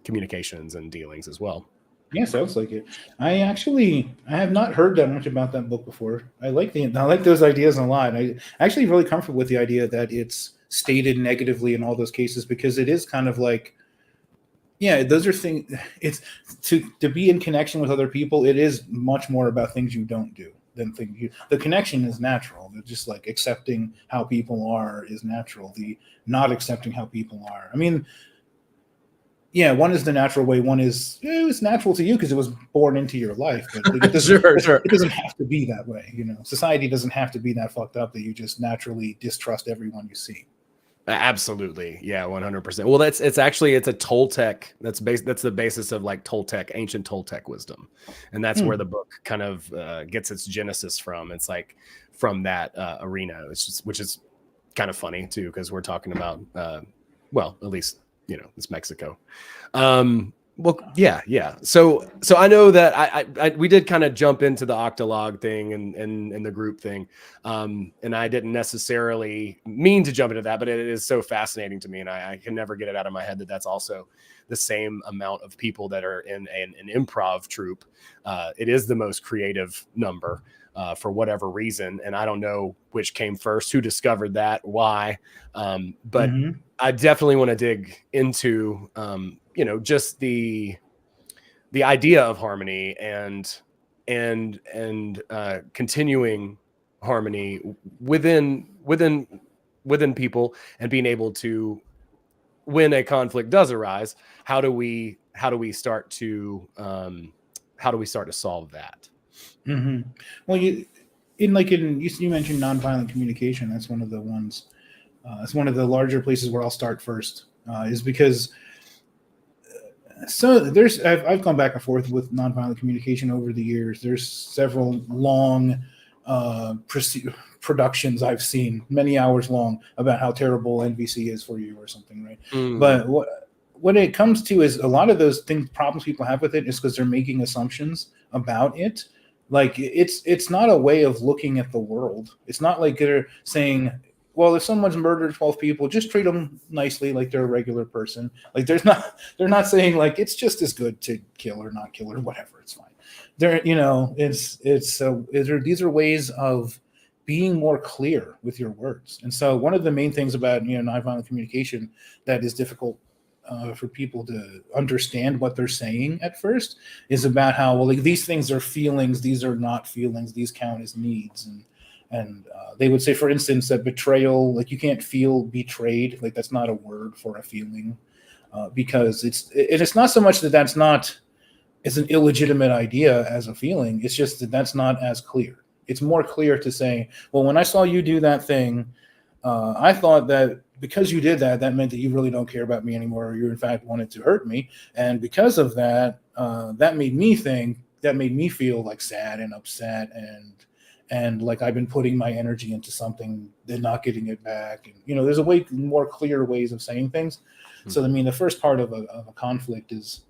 communications and dealings as well. Yeah, sounds like it. I have not heard that much about that book before. I like those ideas a lot. I'm actually really comfortable with the idea that it's stated negatively in all those cases, because it is kind of like, yeah, those are things. It's to be in connection with other people. It is much more about things you don't do than things you. The connection is natural. They're just like accepting how people are is natural. The not accepting how people are. I mean, yeah, one is the natural way. One is it's natural to you because it was born into your life. But it doesn't, Sure. It doesn't have to be that way. You know, society doesn't have to be that fucked up that you just naturally distrust everyone you see. Absolutely. Yeah, 100%. Well, it's a Toltec. That's the basis of like Toltec, ancient Toltec wisdom. And that's where the book kind of gets its genesis from. It's like from that arena, which is kind of funny too, because we're talking about, well, at least, you know, it's Mexico. Well, yeah. So I know that we did kind of jump into the Octalog thing and the group thing. And I didn't necessarily mean to jump into that, but it is so fascinating to me. And I can never get it out of my head that that's also the same amount of people that are in an improv troupe. It is the most creative number for whatever reason. And I don't know which came first, who discovered that, why. But I definitely want to dig into, you know, just the idea of harmony and continuing harmony within people, and being able to, when a conflict does arise, how do we start to solve that? Well, you mentioned nonviolent communication. That's one of the ones. It's one of the larger places where I'll start first, is because. So I've gone back and forth with nonviolent communication over the years. There's several long productions I've seen, many hours long, about how terrible NVC is for you or something, right? But what it comes to is a lot of those problems people have with it is because they're making assumptions about it. Like it's not a way of looking at the world. It's not like they're saying, well, if someone's murdered 12 people, just treat them nicely like they're a regular person. Like they're not saying like it's just as good to kill or not kill or whatever. It's fine. These are ways of being more clear with your words. And so one of the main things about nonviolent communication that is difficult for people to understand what they're saying at first is about how, well, like, these things are feelings, these are not feelings, these count as needs. And they would say, for instance, that betrayal, like you can't feel betrayed, like that's not a word for a feeling, because it's not so much that that's not as an illegitimate idea as a feeling. It's just that that's not as clear. It's more clear to say, well, when I saw you do that thing, I thought that because you did that, that meant that you really don't care about me anymore, or you in fact wanted to hurt me, and because of that, that made me feel like sad and upset and like I've been putting my energy into something and not getting it back. And there's a way more clear ways of saying things. Mm-hmm. So I mean, the first part of a conflict is,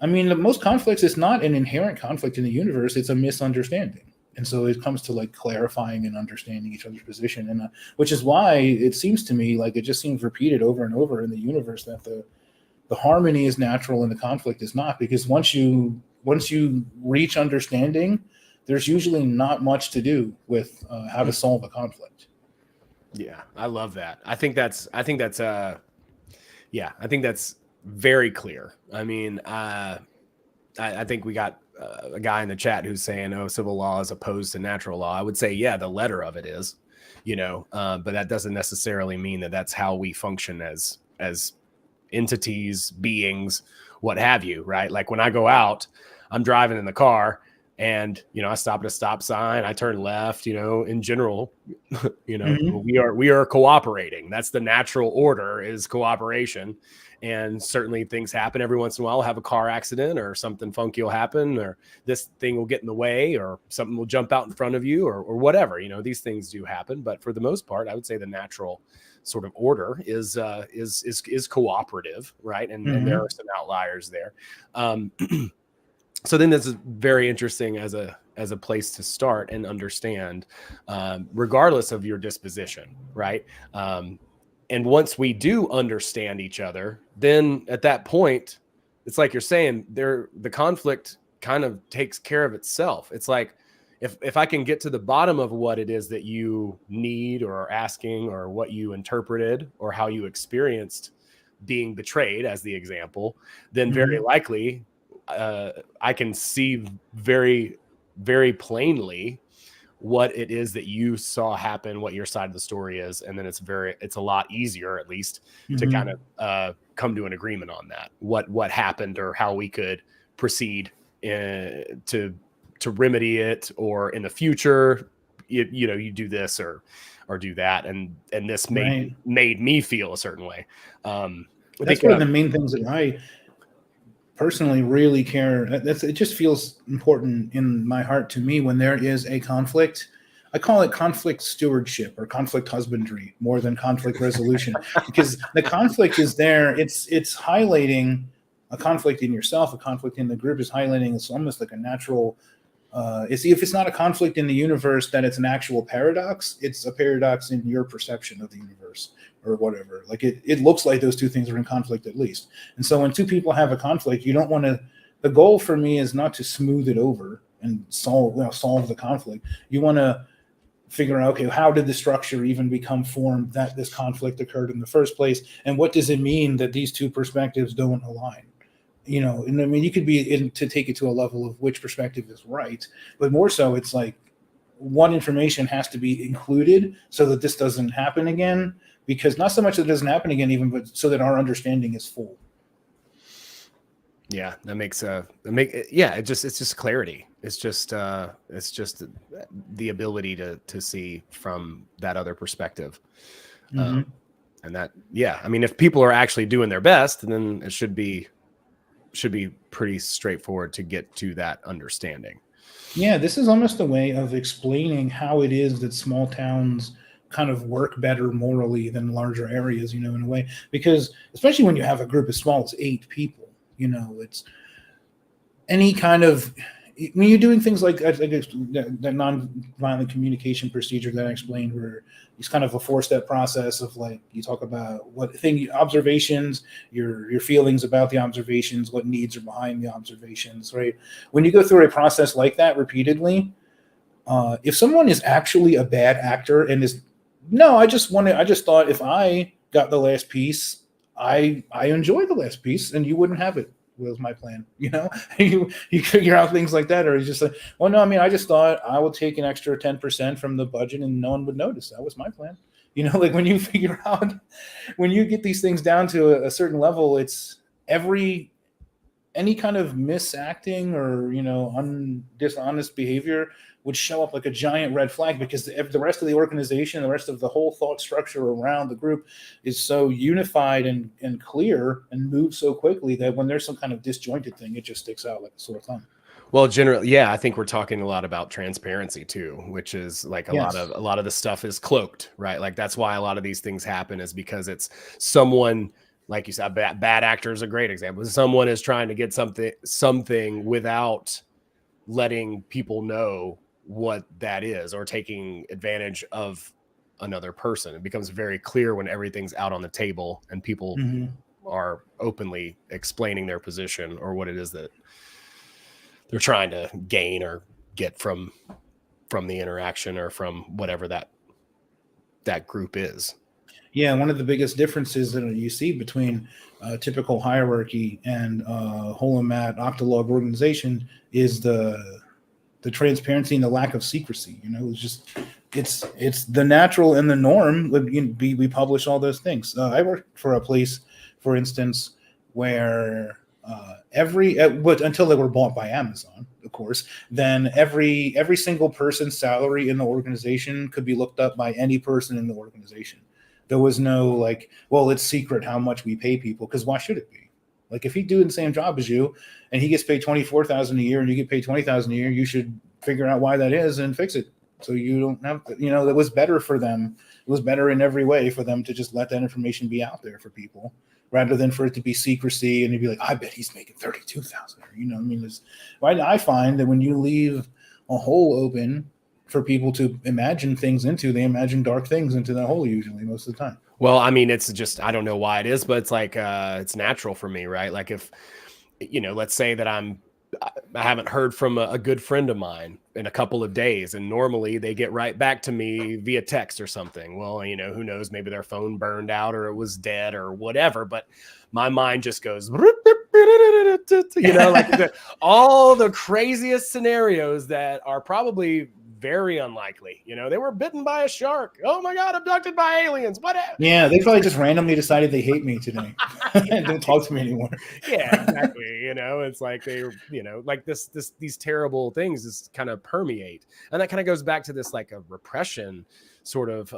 most conflicts, it's not an inherent conflict in the universe, it's a misunderstanding. And so it comes to like clarifying and understanding each other's position, and which is why it seems to me like it just seems repeated over and over in the universe that the harmony is natural and the conflict is not, because once you reach understanding, there's usually not much to do with how to solve a conflict. Yeah, I love that. I think that's very clear. I mean, I think we got a guy in the chat who's saying, "Oh, civil law is opposed to natural law." I would say, yeah, the letter of it is, but that doesn't necessarily mean that that's how we function as entities, beings, what have you, right? Like when I go out, I'm driving in the car, and I stop at a stop sign, I turn left. In general, mm-hmm. we are cooperating. That's the natural order, is cooperation. And certainly things happen every once in a while. I'll have a car accident, or something funky will happen, or this thing will get in the way, or something will jump out in front of you, or whatever. These things do happen. But for the most part, I would say the natural sort of order is cooperative, right? And there are some outliers there. So then this is very interesting as a place to start and understand, regardless of your disposition, right? And once we do understand each other, then at that point, it's like you're saying, the conflict kind of takes care of itself. It's like, if I can get to the bottom of what it is that you need or are asking, or what you interpreted, or how you experienced being betrayed as the example, then very likely I can see very, very plainly what it is that you saw happen, what your side of the story is. And then it's a lot easier, at least, to kind of come to an agreement on that, what happened, or how we could proceed to remedy it, or in the future, you do this or do that. And this made me feel a certain way. That's one of the main things that I personally really care. It just feels important in my heart to me when there is a conflict. I call it conflict stewardship or conflict husbandry more than conflict resolution, because the conflict is there. It's highlighting a conflict in yourself, a conflict in the group is highlighting. It's almost like a natural. If it's not a conflict in the universe, then it's an actual paradox. It's a paradox in your perception of the universe, or whatever. Like it looks like those two things are in conflict, at least. And so when two people have a conflict, you don't want to. The goal for me is not to smooth it over and solve the conflict. You want to figure out, okay, how did the structure even become formed that this conflict occurred in the first place, and what does it mean that these two perspectives don't align? And I mean, you could be to take it to a level of which perspective is right, but more so, it's like what information has to be included so that this doesn't happen again. Because not so much that it doesn't happen again, even, but so that our understanding is full. Yeah, it's just clarity. It's just the ability to see from that other perspective. And that, I mean, if people are actually doing their best, then it should be pretty straightforward to get to that understanding. Yeah, this is almost a way of explaining how it is that small towns kind of work better morally than larger areas, in a way, because especially when you have a group as small as 8 people, it's any kind of, when you're doing things like that non-violent communication procedure that I explained, where it's kind of a 4-step process of, like, you talk about observations, your feelings about the observations, what needs are behind the observations, right? When you go through a process like that repeatedly, if someone is actually a bad actor and I just thought if I got the last piece, I enjoy the last piece and you wouldn't have it, was my plan. You figure out things like that, or it's just like, well, no, I mean, I just thought I would take an extra 10% from the budget and no one would notice. That was my plan. Like when you figure out, when you get these things down to a certain level, it's any kind of misacting or, dishonest behavior would show up like a giant red flag, because the rest of the organization, the rest of the whole thought structure around the group is so unified and clear and moves so quickly that when there's some kind of disjointed thing, it just sticks out like a sore thumb. Well, generally, I think we're talking a lot about transparency too, which is like a lot of the stuff is cloaked, right? Like that's why a lot of these things happen, is because it's someone, like you said, bad actor is a great example. Someone is trying to get something without letting people know what that is, or taking advantage of another person. It becomes very clear when everything's out on the table and people are openly explaining their position or what it is that they're trying to gain or get from the interaction, or from whatever that group is. Yeah, one of the biggest differences that you see between typical hierarchy and holomat octalog organization is the transparency and the lack of secrecy. It's the natural and the norm. We publish all those things. I worked for a place, for instance, where but until they were bought by Amazon, of course, then every single person's salary in the organization could be looked up by any person in the organization. There was no like, well, it's secret how much we pay people, because why should it be? Like, if he's doing the same job as you and he gets paid $24,000 a year and you get paid $20,000 a year, you should figure out why that is and fix it. So you don't have to, it was better for them. It was better in every way for them to just let that information be out there for people, rather than for it to be secrecy and you'd be like, I bet he's making 32,000. I find that when you leave a hole open for people to imagine things into, they imagine dark things into that hole usually most of the time. Well, I mean, it's just, I don't know why it is, but it's like, it's natural for me, right? Like if, let's say that I haven't heard from a good friend of mine in a couple of days, and normally they get right back to me via text or something. Well, who knows, maybe their phone burned out or it was dead or whatever, but my mind just goes, like all the craziest scenarios that are probably very unlikely. They were bitten by a shark. Oh my God, abducted by aliens. What? Yeah, they probably just randomly decided they hate me today and don't talk to me anymore. Yeah, exactly. It's like they, like these terrible things just kind of permeate, and that kind of goes back to this like a repression sort of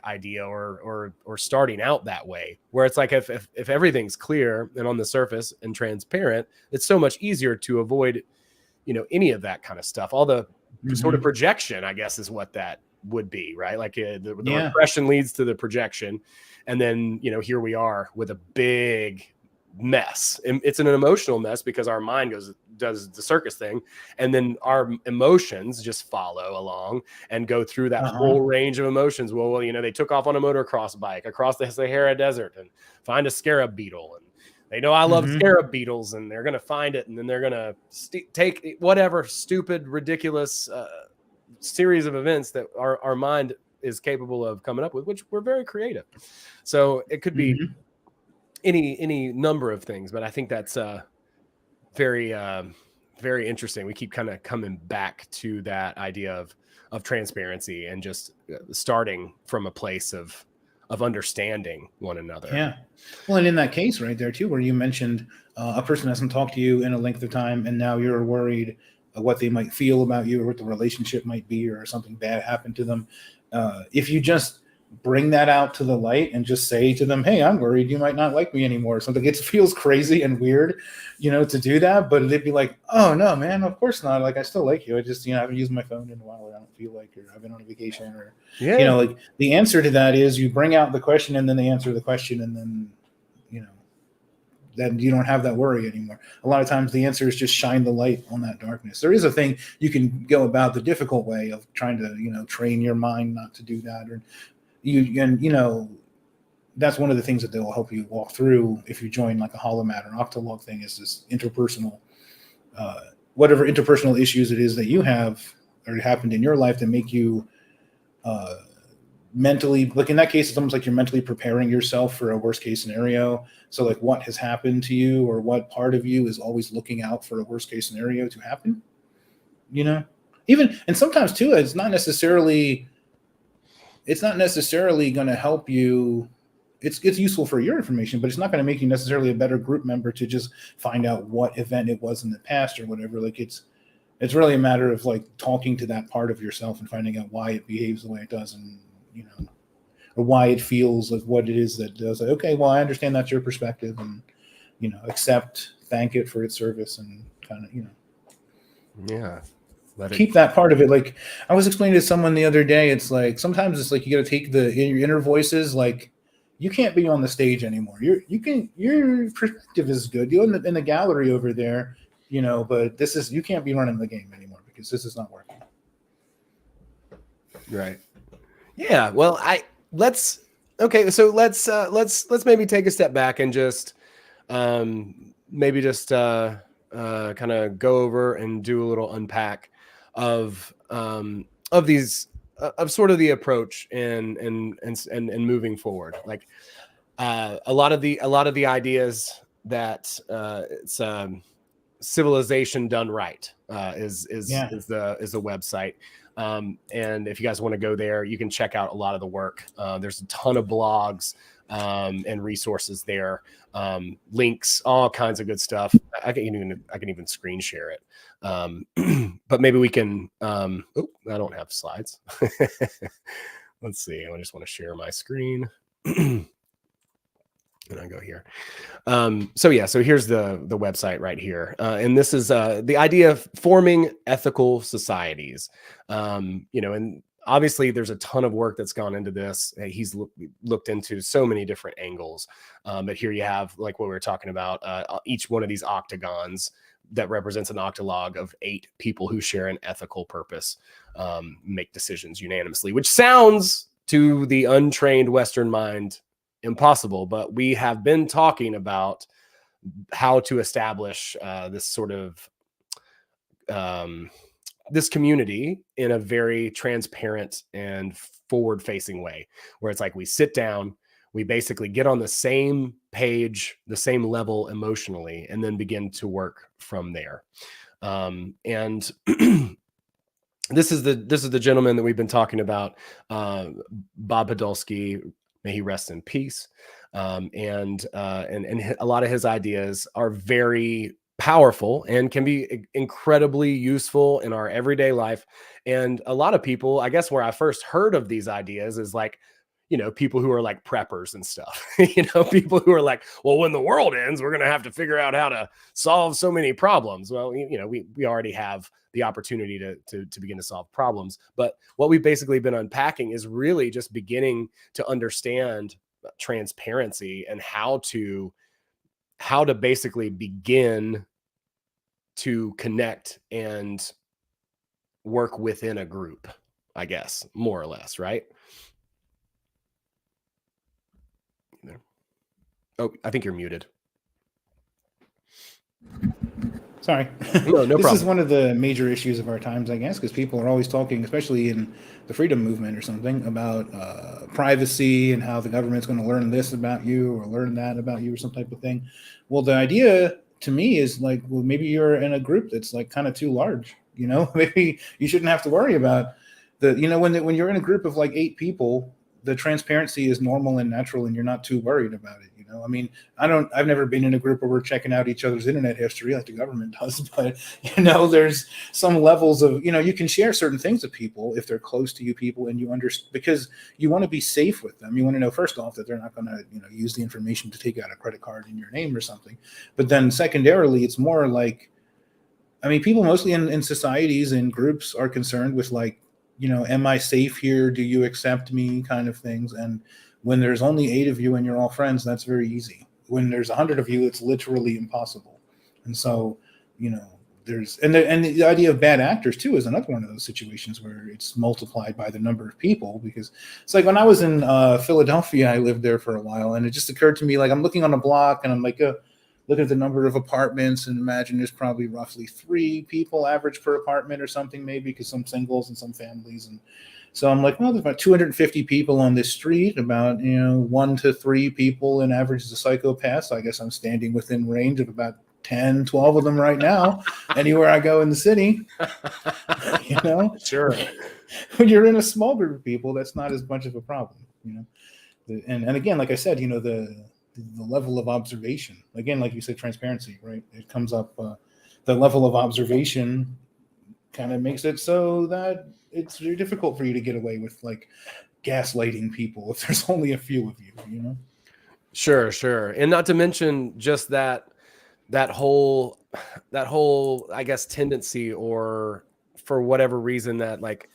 idea or starting out that way, where it's like if everything's clear and on the surface and transparent, it's so much easier to avoid any of that kind of stuff. All the sort of projection, I guess, is what that would be, right? Like the repression leads to the projection, and then here we are with a big mess. It's an emotional mess because our mind does the circus thing, and then our emotions just follow along and go through that whole range of emotions. Well, they took off on a motocross bike across the Sahara Desert and find a scarab beetle, and they know I love scarab beetles, and they're going to find it, and then they're going to take whatever stupid, ridiculous series of events that our mind is capable of coming up with, which we're very creative. So it could be any number of things, but I think that's very, very interesting. We keep kind of coming back to that idea of transparency and just starting from a place of understanding one another. Yeah. Well, and in that case right there too, where you mentioned a person hasn't talked to you in a length of time, and now you're worried what they might feel about you or what the relationship might be, or something bad happened to them. If you just bring that out to the light and just say to them, hey, I'm worried you might not like me anymore or something. It feels crazy and weird, to do that, but they'd be like, oh no, man, of course not. Like, I still like you. I just, I haven't used my phone in a while, or I don't feel like, or I've been on a vacation, or, like the answer to that is you bring out the question and then they answer the question, and then, then you don't have that worry anymore. A lot of times the answer is just shine the light on that darkness. There is a thing you can go about the difficult way of trying to, train your mind not to do that, or that's one of the things that they will help you walk through if you join like a holomat or octolog thing, is this interpersonal, whatever interpersonal issues it is that you have or happened in your life that make you mentally, like in that case, it's almost like you're mentally preparing yourself for a worst case scenario. So like what has happened to you, or what part of you is always looking out for a worst case scenario to happen, even, and sometimes too, it's not necessarily going to help you. It's useful for your information, but it's not going to make you necessarily a better group member to just find out what event it was in the past or whatever. Like it's really a matter of like talking to that part of yourself and finding out why it behaves the way it does, and or why it feels like what it is that does. Like, okay, well, I understand that's your perspective, and thank it for its service, and kind of keep that part of it. Like I was explaining to someone the other day, it's like sometimes it's like you got to take your inner voices. Like you can't be on the stage anymore. Your perspective is good. You're in the gallery over there, but you can't be running the game anymore because this is not working. Right. Yeah. Well, let's maybe take a step back and just kind of go over and do a little unpack of these of sort of the approach and moving forward. Like a lot of the ideas that it's civilization done right is the website. And if you guys want to go there, you can check out a lot of the work. There's a ton of blogs and resources there, links, all kinds of good stuff. I can even screen share it. But maybe we can, I don't have slides. Let's see. I just want to share my screen. And I go here. So here's the website right here. And this is the idea of forming ethical societies. And obviously there's a ton of work that's gone into this. He's looked into so many different angles. But here you have, like what we were talking about, each one of these octagons that represents an octalogue of 8 people who share an ethical purpose, make decisions unanimously, which sounds to the untrained Western mind impossible, but we have been talking about how to establish this sort of this community in a very transparent and forward-facing way, where it's like we sit down, we basically get on the same page, the same level emotionally, and then begin to work from there. And this is the gentleman that we've been talking about, Bob Podolsky. May he rest in peace. And a lot of his ideas are very powerful and can be incredibly useful in our everyday life. And a lot of people, I guess, where I first heard of these ideas is like, people who are like preppers and stuff, people who are like, well, when the world ends, we're going to have to figure out how to solve so many problems. Well, we already have the opportunity to begin to solve problems. But what we've basically been unpacking is really just beginning to understand transparency and how to basically begin to connect and work within a group, I guess, more or less, right? Oh, I think you're muted. Sorry. No This problem. is one of the major issues of our times, I guess, because people are always talking, especially in the freedom movement or something, about privacy and how the government's going to learn this about you or learn that about you or some type of thing. Well, the idea to me is like, well, maybe you're in a group that's like kind of too large, maybe you shouldn't have to worry about when you're in a group of like 8 people, the transparency is normal and natural and you're not too worried about it. I mean, I've never been in a group where we're checking out each other's internet history like the government does, but there's some levels of, you can share certain things with people if they're close to you people and you understand, because you want to be safe with them. You want to know, first off, that they're not going to, use the information to take out a credit card in your name or something. But then secondarily, it's more like, I mean, people mostly in societies and groups are concerned with like, am I safe here? Do you accept me? Kind of things. And when there's only 8 of you and you're all friends, that's very easy. When there's 100 of you, it's literally impossible. And so, there's and the idea of bad actors too is another one of those situations where it's multiplied by the number of people. Because it's like when I was in Philadelphia, I lived there for a while, and it just occurred to me, like I'm looking on a block and I'm like, look at the number of apartments and imagine there's probably roughly 3 people average per apartment or something, maybe, because some singles and some families. And so I'm like, well, there's about 250 people on this street, about 1 to 3 people in average is a psychopath. So I guess I'm standing within range of about 10, 12 of them right now, anywhere I go in the city. Sure. When you're in a small group of people, that's not as much of a problem. And again, like I said, the level of observation, again, like you said, transparency, right? It comes up, the level of observation kind of makes it so that it's very difficult for you to get away with like gaslighting people if there's only a few of you, Sure. And not to mention just that whole, I guess, tendency, or for whatever reason that like,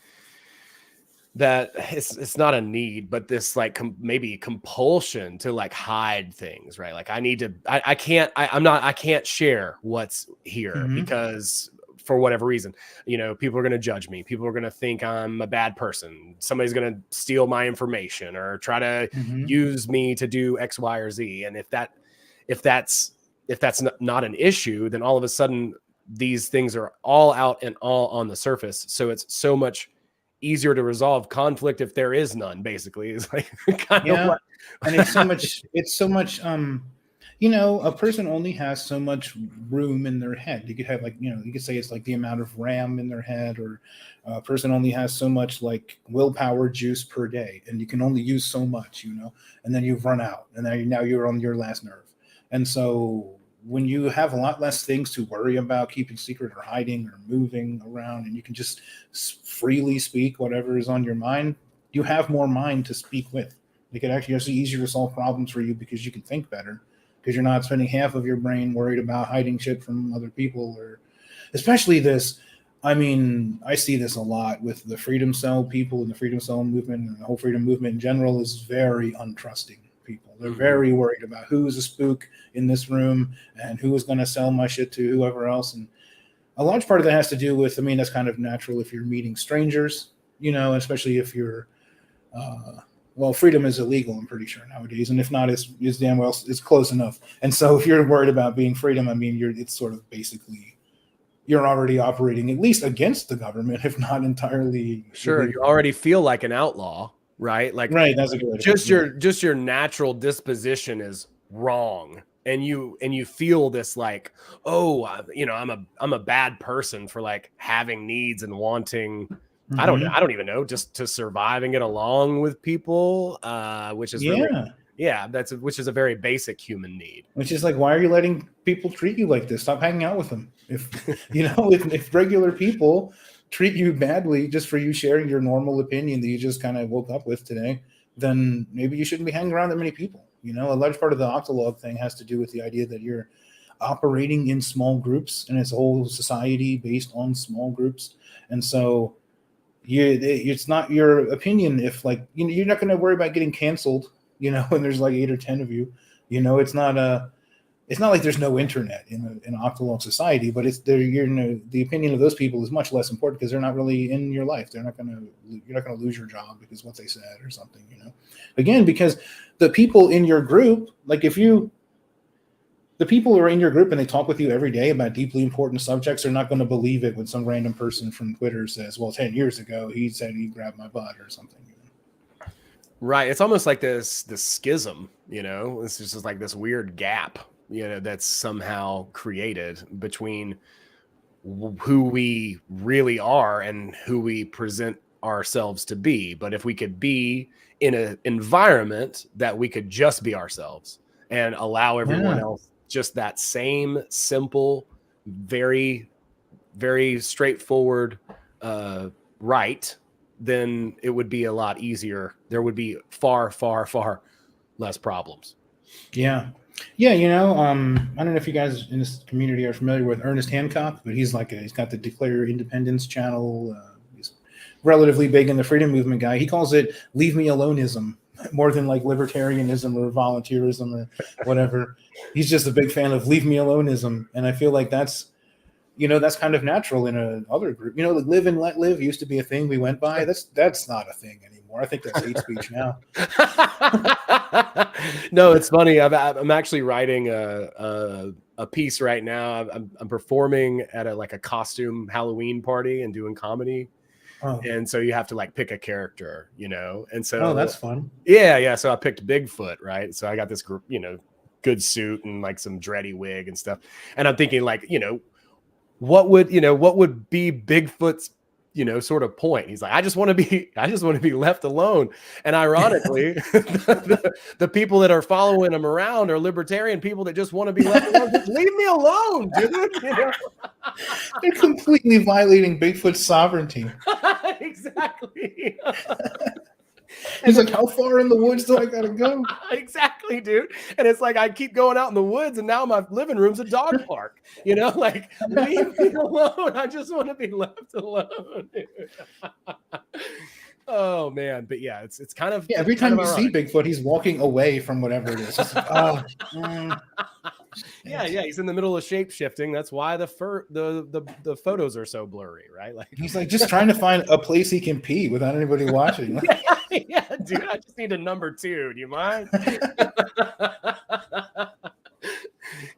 that it's not a need, but this like maybe compulsion to like hide things, right? Like I can't share what's here because for whatever reason, people are going to judge me. People are going to think I'm a bad person. Somebody's going to steal my information or try to use me to do X, Y, or Z. And if that's not an issue, then all of a sudden these things are all out and all on the surface. So it's so much easier to resolve conflict if there is none, basically, is like kind of what. And it's so much a person only has so much room in their head. You could have like, you could say it's like the amount of RAM in their head, or a person only has so much like willpower juice per day, and you can only use so much, and then you've run out, and then now you're on your last nerve. And so when you have a lot less things to worry about keeping secret or hiding or moving around, and you can just freely speak whatever is on your mind, you have more mind to speak with. It actually be easier to solve problems for you because you can think better, because you're not spending half of your brain worried about hiding shit from other people, or especially this. I mean, I see this a lot with the Freedom Cell people and the Freedom Cell movement, and the whole freedom movement in general is very untrusting people. They're very worried about who's a spook in this room and who is going to sell my shit to whoever else. And a large part of that has to do with, I mean, that's kind of natural if you're meeting strangers, you know, especially if you're, well, freedom is illegal, I'm pretty sure nowadays. And if not, it's damn well, it's close enough. And so if you're worried about being freedom, I mean, it's sort of basically, you're already operating at least against the government, if not entirely. Sure. You already feel like an outlaw, right? Like, right. That's a good way just your natural disposition is wrong. And you feel this like, oh, you know, I'm a bad person for like having needs and wanting, I don't even know, just to survive and get along with people, which is really, which is a very basic human need. Which is like, why are you letting people treat you like this? Stop hanging out with them. If you know, if regular people treat you badly just for you sharing your normal opinion that you just kind of woke up with today, then maybe you shouldn't be hanging around that many people. You know, a large part of the Octolog thing has to do with the idea that you're operating in small groups, and it's a whole society based on small groups. And so it's not your opinion if, like, you know, you're not going to worry about getting canceled, you know, when there's like 8 or 10 of you. You know, it's not like there's no internet in an Octolog society, but it's there. You know, the opinion of those people is much less important because they're not really in your life. You're not going to lose your job because what they said or something. You know, again, because the people in your group, like the people who are in your group and they talk with you every day about deeply important subjects, are not going to believe it when some random person from Twitter says, "Well, 10 years ago he said he grabbed my butt" or something. Right. It's almost like this schism. You know, it's just like this weird gap, you know, that's somehow created between who we really are and who we present ourselves to be. But if we could be in an environment that we could just be ourselves and allow everyone else just that same simple, very, very straightforward right, then it would be a lot easier. There would be far, far, far less problems. Yeah. Yeah, you know, I don't know if you guys in this community are familiar with Ernest Hancock, but he's got the Declare Your Independence channel. He's relatively big in the freedom movement guy. He calls it "leave me aloneism" more than like libertarianism or volunteerism or whatever. He's just a big fan of "leave me aloneism," and I feel like that's, you know, that's kind of natural in a other group. You know, like live and let live used to be a thing we went by. That's not a thing anymore. I think that's hate speech now. No, it's funny. I'm actually writing a piece right now. I'm performing at a costume Halloween party and doing comedy. Oh. And so you have to like pick a character, you know? And so, that's fun. Yeah. So I picked Bigfoot, right? So I got this group, you know, good suit and like some dready wig and stuff. And I'm thinking like, you know, what would be Bigfoot's, you know, sort of point? He's like, I just want to be left alone. And ironically, the people that are following him around are libertarian people that just want to be left alone. Just leave me alone, dude. You know? They're completely violating Bigfoot's sovereignty. Exactly. He's like, how far in the woods do I gotta go? Exactly, dude. And it's like I keep going out in the woods, and now my living room's a dog park. You know, like leave me alone. I just want to be left alone. Oh man, but yeah, it's kind of every time you see Bigfoot, he's walking away from whatever it is. It's like, yeah, he's in the middle of shape shifting. That's why the photos are so blurry, right? Like he's like just trying to find a place he can pee without anybody watching. Yeah, dude, I just need a number 2. Do you mind?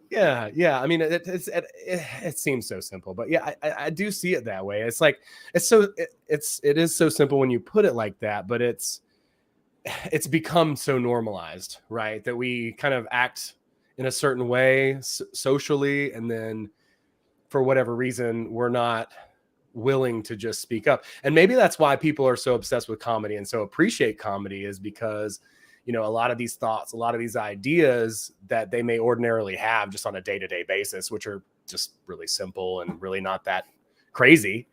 Yeah. I mean, it seems so simple, but yeah, I do see it that way. It's like it is so simple when you put it like that, but it's become so normalized, right? That we kind of act in a certain way socially, and then for whatever reason, we're not willing to just speak up. And maybe that's why people are so obsessed with comedy and so appreciate comedy, is because, you know, a lot of these thoughts, a lot of these ideas that they may ordinarily have just on a day-to-day basis, which are just really simple and really not that crazy.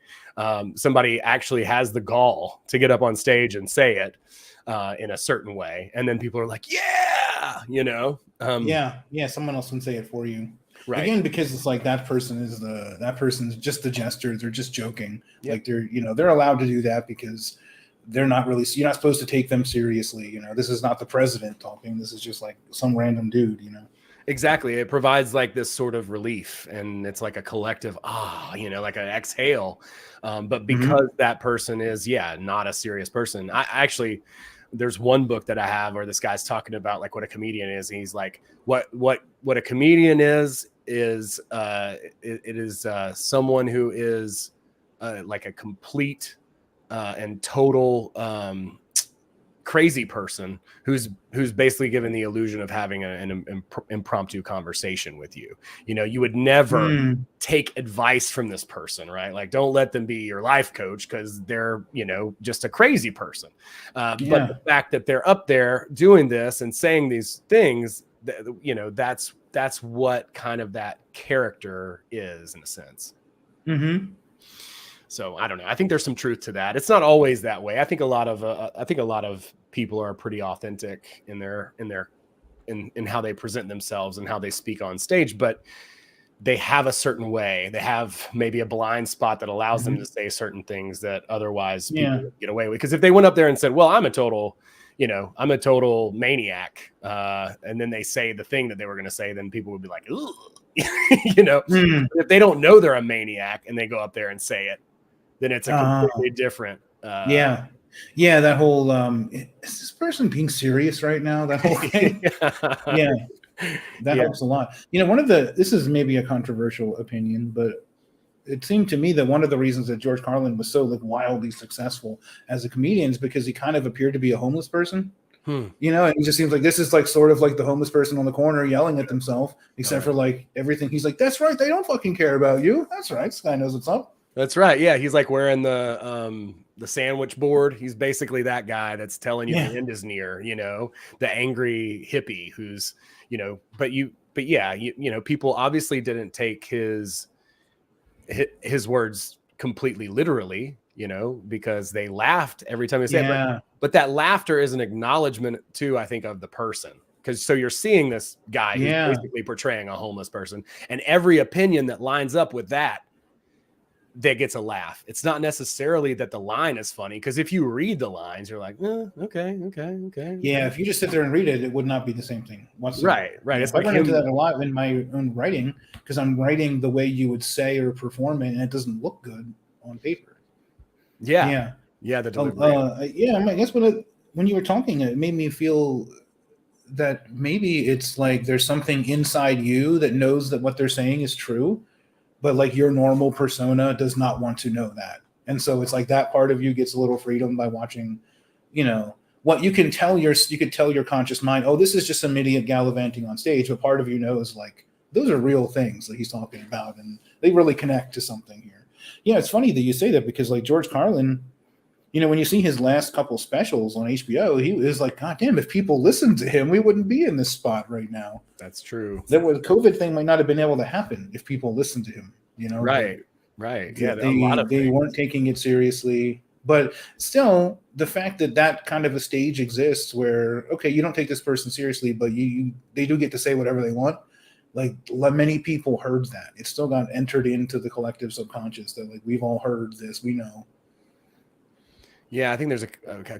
Somebody actually has the gall to get up on stage and say it. in a certain way, and then people are like, yeah, you know. Yeah, someone else can say it for you. Right. Again, because it's like that person's just the jester. They're just joking. Yep. Like they're allowed to do that because they're not really. You're not supposed to take them seriously. You know, this is not the president talking. This is just like some random dude. You know. Exactly. It provides like this sort of relief, and it's like a collective, you know, like an exhale. But because that person is, not a serious person. I actually, there's one book that I have where this guy's talking about like what a comedian is. And he's like, what a comedian is someone who is like a complete and total crazy person who's basically given the illusion of having an impromptu conversation with you. You know, you would never take advice from this person, right? Like, don't let them be your life coach because they're, you know, just a crazy person. But the fact that they're up there doing this and saying these things, you know, that's what kind of that character is in a sense. So I don't know. I think there's some truth to that. It's not always that way. I think a lot of people are pretty authentic in how they present themselves and how they speak on stage, but they have a certain way. They have maybe a blind spot that allows them to say certain things that otherwise people would get away with. Because if they went up there and said, "Well, I'm a total maniac," and then they say the thing that they were going to say, then people would be like, "Ooh," you know. If they don't know they're a maniac and they go up there and say it, then it's a completely different. That whole is this person being serious right now? That whole thing. That helps a lot. You know, this is maybe a controversial opinion, but it seemed to me that one of the reasons that George Carlin was so like wildly successful as a comedian is because he kind of appeared to be a homeless person. You know, and it just seems like this is like sort of like the homeless person on the corner yelling at themselves, except for like everything. He's like, "That's right, they don't fucking care about you. That's right, this guy knows what's up." That's right. Yeah, he's like wearing the sandwich board. He's basically that guy that's telling you the end is near. You know, the angry hippie who's, you know, you know, people obviously didn't take his words completely literally, you know, because they laughed every time he said it. But that laughter is an acknowledgement too, I think, of the person. Because so you're seeing this guy who's basically portraying a homeless person, and every opinion that lines up with that gets a laugh. It's not necessarily that the line is funny, because if you read the lines, you're like, okay. Yeah, if you just sit there and read it, it would not be the same thing whatsoever. Right. It's like I run into that a lot in my own writing, because I'm writing the way you would say or perform it, and it doesn't look good on paper. The delivery. I guess when you were talking, it made me feel that maybe it's like there's something inside you that knows that what they're saying is true, but like your normal persona does not want to know that. And so it's like that part of you gets a little freedom by watching, you know, what you could tell your conscious mind, oh, this is just some idiot gallivanting on stage. But part of you knows like those are real things that he's talking about, and they really connect to something here. Yeah, it's funny that you say that, because like George Carlin, you know, when you see his last couple specials on HBO, he was like, God damn, if people listened to him, we wouldn't be in this spot right now. That's true. The COVID thing might not have been able to happen if people listened to him, you know? Right. Yeah, they weren't taking it seriously. But still, the fact that kind of a stage exists where, okay, you don't take this person seriously, but they do get to say whatever they want. Like many people heard that. It still got entered into the collective subconscious that like, we've all heard this, we know. Yeah, I think there's a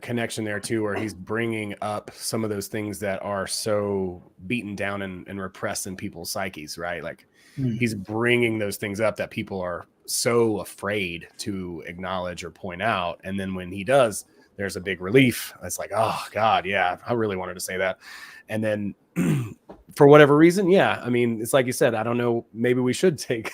connection there too, where he's bringing up some of those things that are so beaten down and repressed in people's psyches, right? Like he's bringing those things up that people are so afraid to acknowledge or point out. And then when he does, there's a big relief. It's like, oh God, yeah, I really wanted to say that. And then for whatever reason, I mean, it's like you said, I don't know, maybe we should take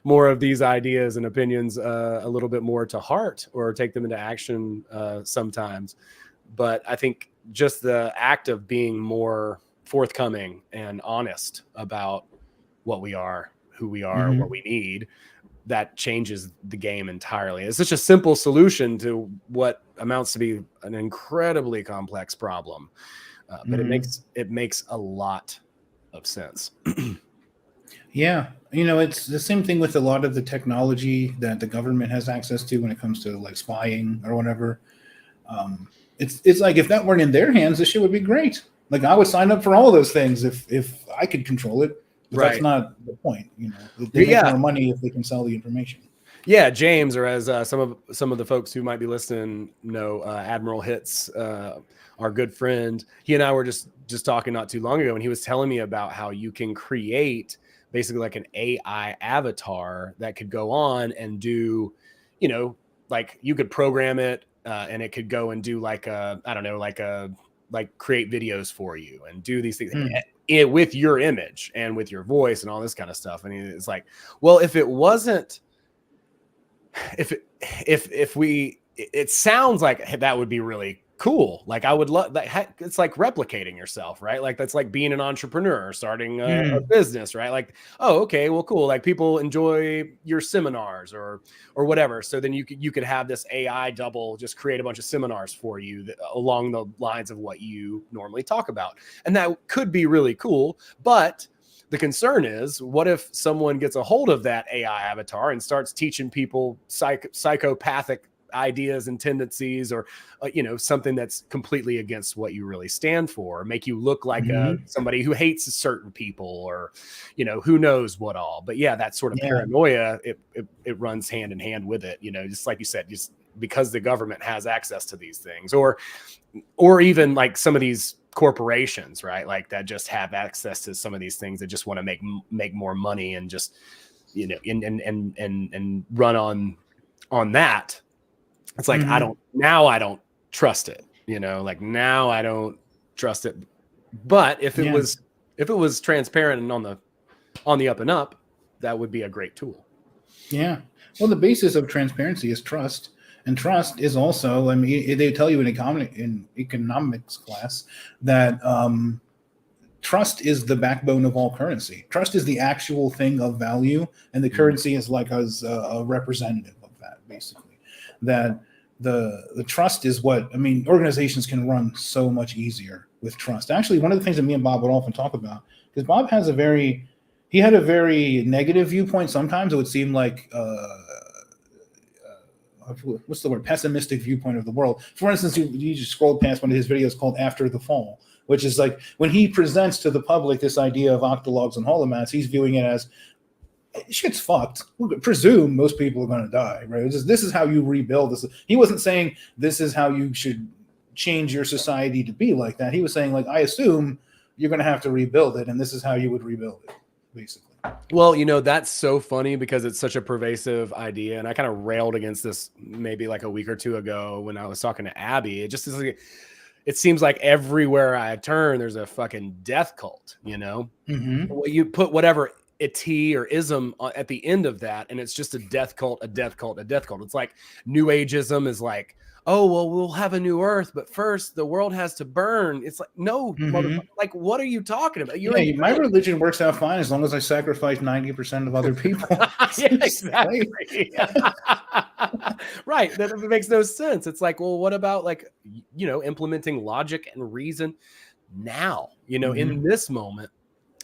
more of these ideas and opinions a little bit more to heart, or take them into action sometimes. But I think just the act of being more forthcoming and honest about what we are, who we are, what we need, that changes the game entirely. It's such a simple solution to what amounts to be an incredibly complex problem. But it makes a lot of sense. Yeah. You know, it's the same thing with a lot of the technology that the government has access to when it comes to like spying or whatever. it's like if that weren't in their hands, this shit would be great. Like I would sign up for all those things if I could control it. But Right. That's not the point. They make more money if they can sell the information. Yeah, James, or as some of the folks who might be listening know, Admiral Hits, our good friend. He and I were just talking not too long ago, and he was telling me about how you can create basically like an AI avatar that could go on and do, like you could program it, and it could go and do like create videos for you and do these things. With your image and with your voice and all this kind of stuff. And it's like, well, if it wasn't, it sounds like that would be really cool. Like I would love that. It's like replicating yourself, right? Like that's like being an entrepreneur, starting a business, right? Like, oh, okay, well, cool. Like people enjoy your seminars or whatever. So then you could have this AI double just create a bunch of seminars for you along the lines of what you normally talk about. And that could be really cool. But the concern is, what if someone gets a hold of that AI avatar and starts teaching people psychopathic ideas and tendencies, or something that's completely against what you really stand for, or make you look like somebody who hates certain people, or who knows what all. But yeah, that sort of paranoia, it runs hand in hand with it, just like you said, just because the government has access to these things, or even like some of these corporations, right, like that just have access to some of these things that just want to make more money and just and run on that. It's like I don't trust it, like now I don't trust it. But if it was transparent and on the up and up, that would be a great tool. Yeah. Well, the basis of transparency is trust. And trust is also, I mean, they tell you in economics class that trust is the backbone of all currency. Trust is the actual thing of value, and the currency is like a representative of that, basically. That the trust is what, I mean, organizations can run so much easier with trust. Actually, one of the things that me and Bob would often talk about, because Bob had a very negative viewpoint. Sometimes it would seem like, what's the word? Pessimistic viewpoint of the world. For instance, you just scrolled past one of his videos called After the Fall, which is like when he presents to the public this idea of octologs and holomats, he's viewing it as shit's fucked. We presume most people are going to die, right? This is how you rebuild this. He wasn't saying this is how you should change your society to be like that. He was saying, like, I assume you're going to have to rebuild it, and this is how you would rebuild it, basically. Well, that's so funny because it's such a pervasive idea. And I kind of railed against this maybe like a week or two ago when I was talking to Abby. It just is like, it seems like everywhere I turn, there's a fucking death cult, Well, you put whatever T or ism at the end of that, and it's just a death cult, a death cult, a death cult. It's like New Ageism is like, oh, well, we'll have a new earth, but first the world has to burn. It's like, no, like, what are you talking about? My religion works out fine as long as I sacrifice 90% of other people. Yeah, exactly. Right. That makes no sense. It's like, well, what about like, implementing logic and reason now, in this moment?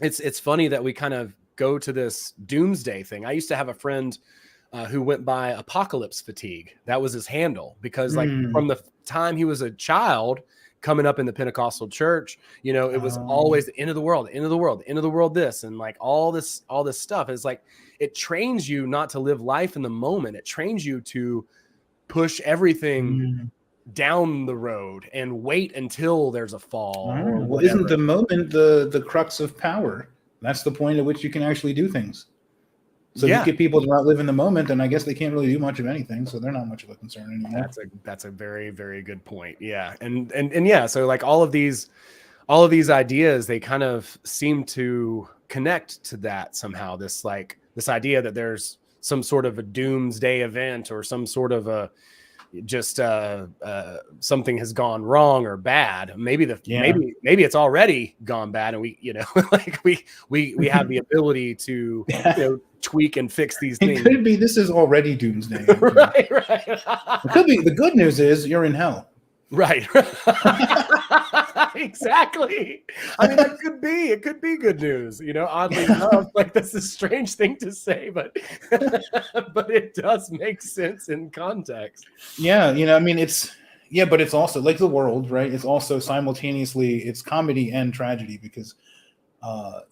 It's funny that we kind of go to this doomsday thing. I used to have a friend who went by Apocalypse Fatigue. That was his handle, because like from the time he was a child coming up in the Pentecostal church, it was always the end of the world, end of the world, end of the world, this, and like all this stuff. It's like, it trains you not to live life in the moment. It trains you to push everything down the road and wait until there's a fall. Well, isn't the moment the crux of power? That's the point at which you can actually do things. So you get people to not live in the moment, and I guess they can't really do much of anything, so they're not much of a concern anymore. That's a very, very good point. Yeah. And yeah, so like all of these ideas, they kind of seem to connect to that somehow. This idea that there's some sort of a doomsday event, or some sort of a something has gone wrong or bad. Maybe maybe it's already gone bad, and we like we have the ability to tweak and fix these things. It could be this is already doomsday. right. It could be. The good news is you're in hell. Right. Exactly. I mean, it could be good news, oddly enough. Like, that's a strange thing to say, but but it does make sense in context. Yeah, I mean, it's Yeah, but it's also like the world, right? It's also simultaneously it's comedy and tragedy because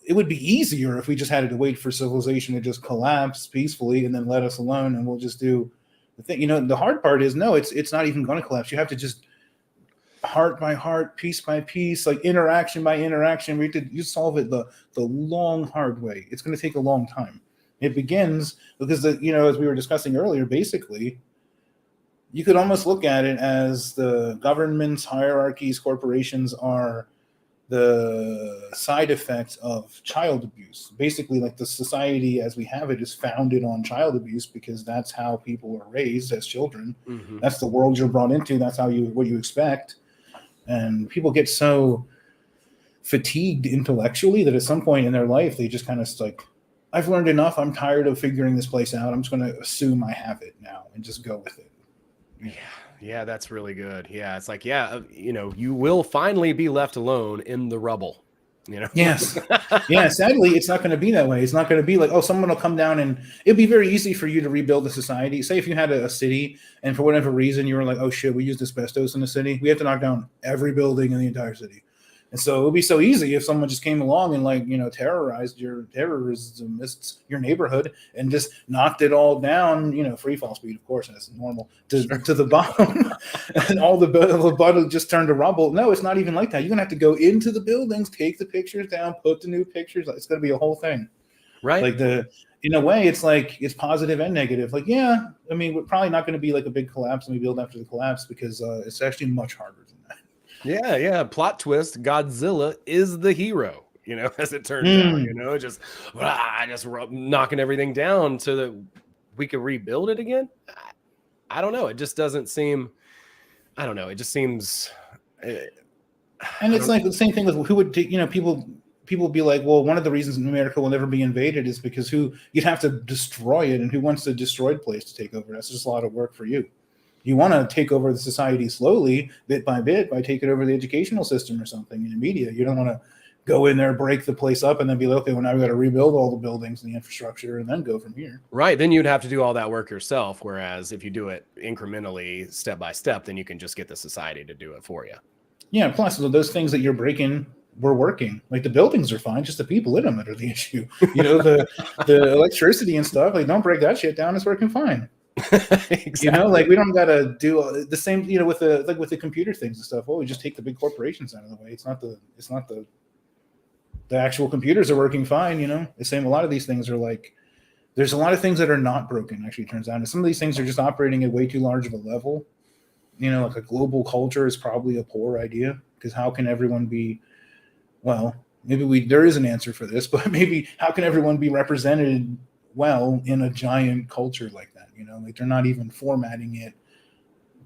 it would be easier if we just had to wait for civilization to just collapse peacefully and then let us alone, and we'll just do the thing. The hard part is no, it's not even going to collapse. You have to just heart by heart, piece by piece, like interaction by interaction. You solve it the long, hard way. It's going to take a long time. It begins because as we were discussing earlier, basically, you could almost look at it as the governments, hierarchies, corporations are the side effects of child abuse. Basically, like the society as we have it is founded on child abuse because that's how people are raised as children. Mm-hmm. That's the world you're brought into. That's what you expect. And people get so fatigued intellectually that at some point in their life, they just kind of like, I've learned enough. I'm tired of figuring this place out. I'm just going to assume I have it now and just go with it. Yeah, that's really good. Yeah, it's like, you will finally be left alone in the rubble. Yes. Yeah, sadly, it's not going to be that way. It's not going to be like, oh, someone will come down and it'd be very easy for you to rebuild the society. Say if you had a city and for whatever reason you were like, oh shit, we used asbestos in the city. We have to knock down every building in the entire city. And so it would be so easy if someone just came along and terrorized your neighborhood and just knocked it all down, free fall speed, of course, that's normal, to the bottom, and all the bottom just turned to rubble. No, it's not even like that. You're gonna have to go into the buildings, take the pictures down, put the new pictures. It's gonna be a whole thing, right? Like in a way, it's like it's positive and negative. Like, yeah, I mean, we're probably not going to be like a big collapse and we build after the collapse because it's actually much harder than that. Yeah. Plot twist: Godzilla is the hero. As it turns out, just knocking everything down so that we can rebuild it again. I don't know. It just doesn't seem. I don't know. It just seems. And it's like the same thing with who would people be like, well, one of the reasons America will never be invaded is because you'd have to destroy it, and who wants a destroyed place to take over? That's just a lot of work for you. You want to take over the society slowly, bit by taking over the educational system or something in the media. You don't want to go in there, break the place up, and then be like, okay, well, now we got to rebuild all the buildings and the infrastructure and then go from here. Right. Then you'd have to do all that work yourself. Whereas if you do it incrementally, step by step, then you can just get the society to do it for you. Yeah. Plus, those things that you're breaking were working. Like the buildings are fine, just the people in them that are the issue. The electricity and stuff. Like, don't break that shit down. It's working fine. Exactly. Like we don't gotta do the same. With the computer things and stuff. Well, we just take the big corporations out of the way. It's not the actual computers are working fine. The same. A lot of these things are like. There's a lot of things that are not broken. Actually, it turns out, and some of these things are just operating at way too large of a level. Like a global culture is probably a poor idea because how can everyone be? Well, maybe there is an answer for this, but maybe how can everyone be represented well in a giant culture like that? Like they're not even formatting it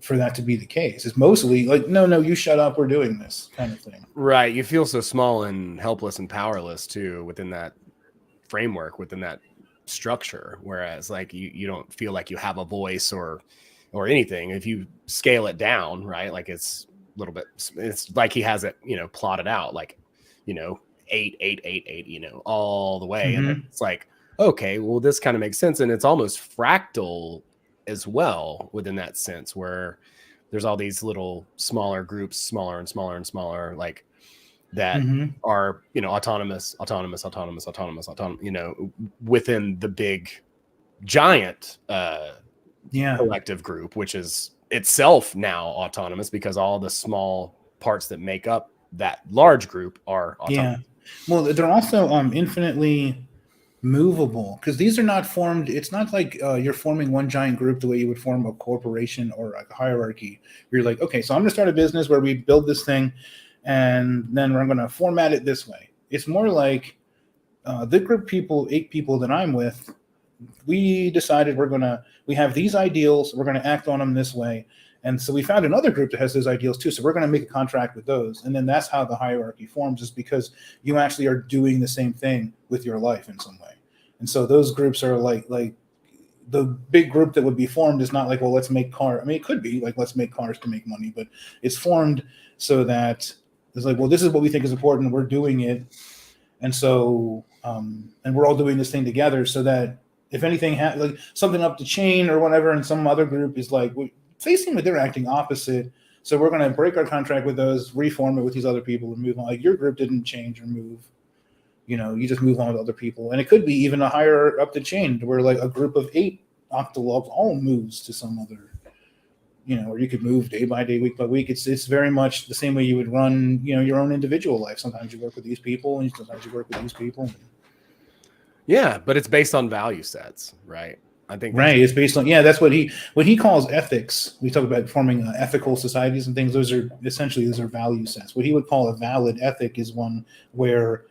for that to be the case. It's mostly like, no, you shut up, we're doing this kind of thing. Right. You feel so small and helpless and powerless too within that framework, within that structure. Whereas like you don't feel like you have a voice or anything. If you scale it down, right? Like it's a little bit, it's like he has it, plotted out like, 8, 8, 8, 8, all the way. Mm-hmm. And it's like, okay, well, this kind of makes sense. And it's almost fractal as well within that sense where there's all these little smaller groups, smaller and smaller and smaller, like that are, autonomous, within the big giant collective group, which is itself now autonomous because all the small parts that make up that large group are autonomous. Yeah. Well, they're also infinitely movable because these are not formed. It's not like you're forming one giant group the way you would form a corporation or like a hierarchy. You're like, okay, so I'm going to start a business where we build this thing and then we're going to format it this way. It's more like the group people, 8 people that I'm with, we decided we have these ideals. We're going to act on them this way. And so we found another group that has those ideals too. So we're going to make a contract with those. And then that's how the hierarchy forms, is because you actually are doing the same thing with your life in some way. And so those groups are like the big group that would be formed is not like, well, let's make cars. I mean, it could be like, let's make cars to make money, but it's formed so that it's like, well, this is what we think is important. We're doing it. And so, and we're all doing this thing together so that if anything, like something up the chain or whatever, and some other group is like, they seem like they're acting opposite. So we're going to break our contract with those, reform it with these other people, and move on. Like your group didn't change or move. You just move on with other people. And it could be even a higher up the chain where like a group of 8 octolobes all moves to some other, or you could move day by day, week by week. It's very much the same way you would run, your own individual life. Sometimes you work with these people and sometimes you work with these people. Yeah, but it's based on value sets, right? I think right. It's based on, that's what he calls ethics. We talk about forming ethical societies and things. Those are value sets. What he would call a valid ethic is one where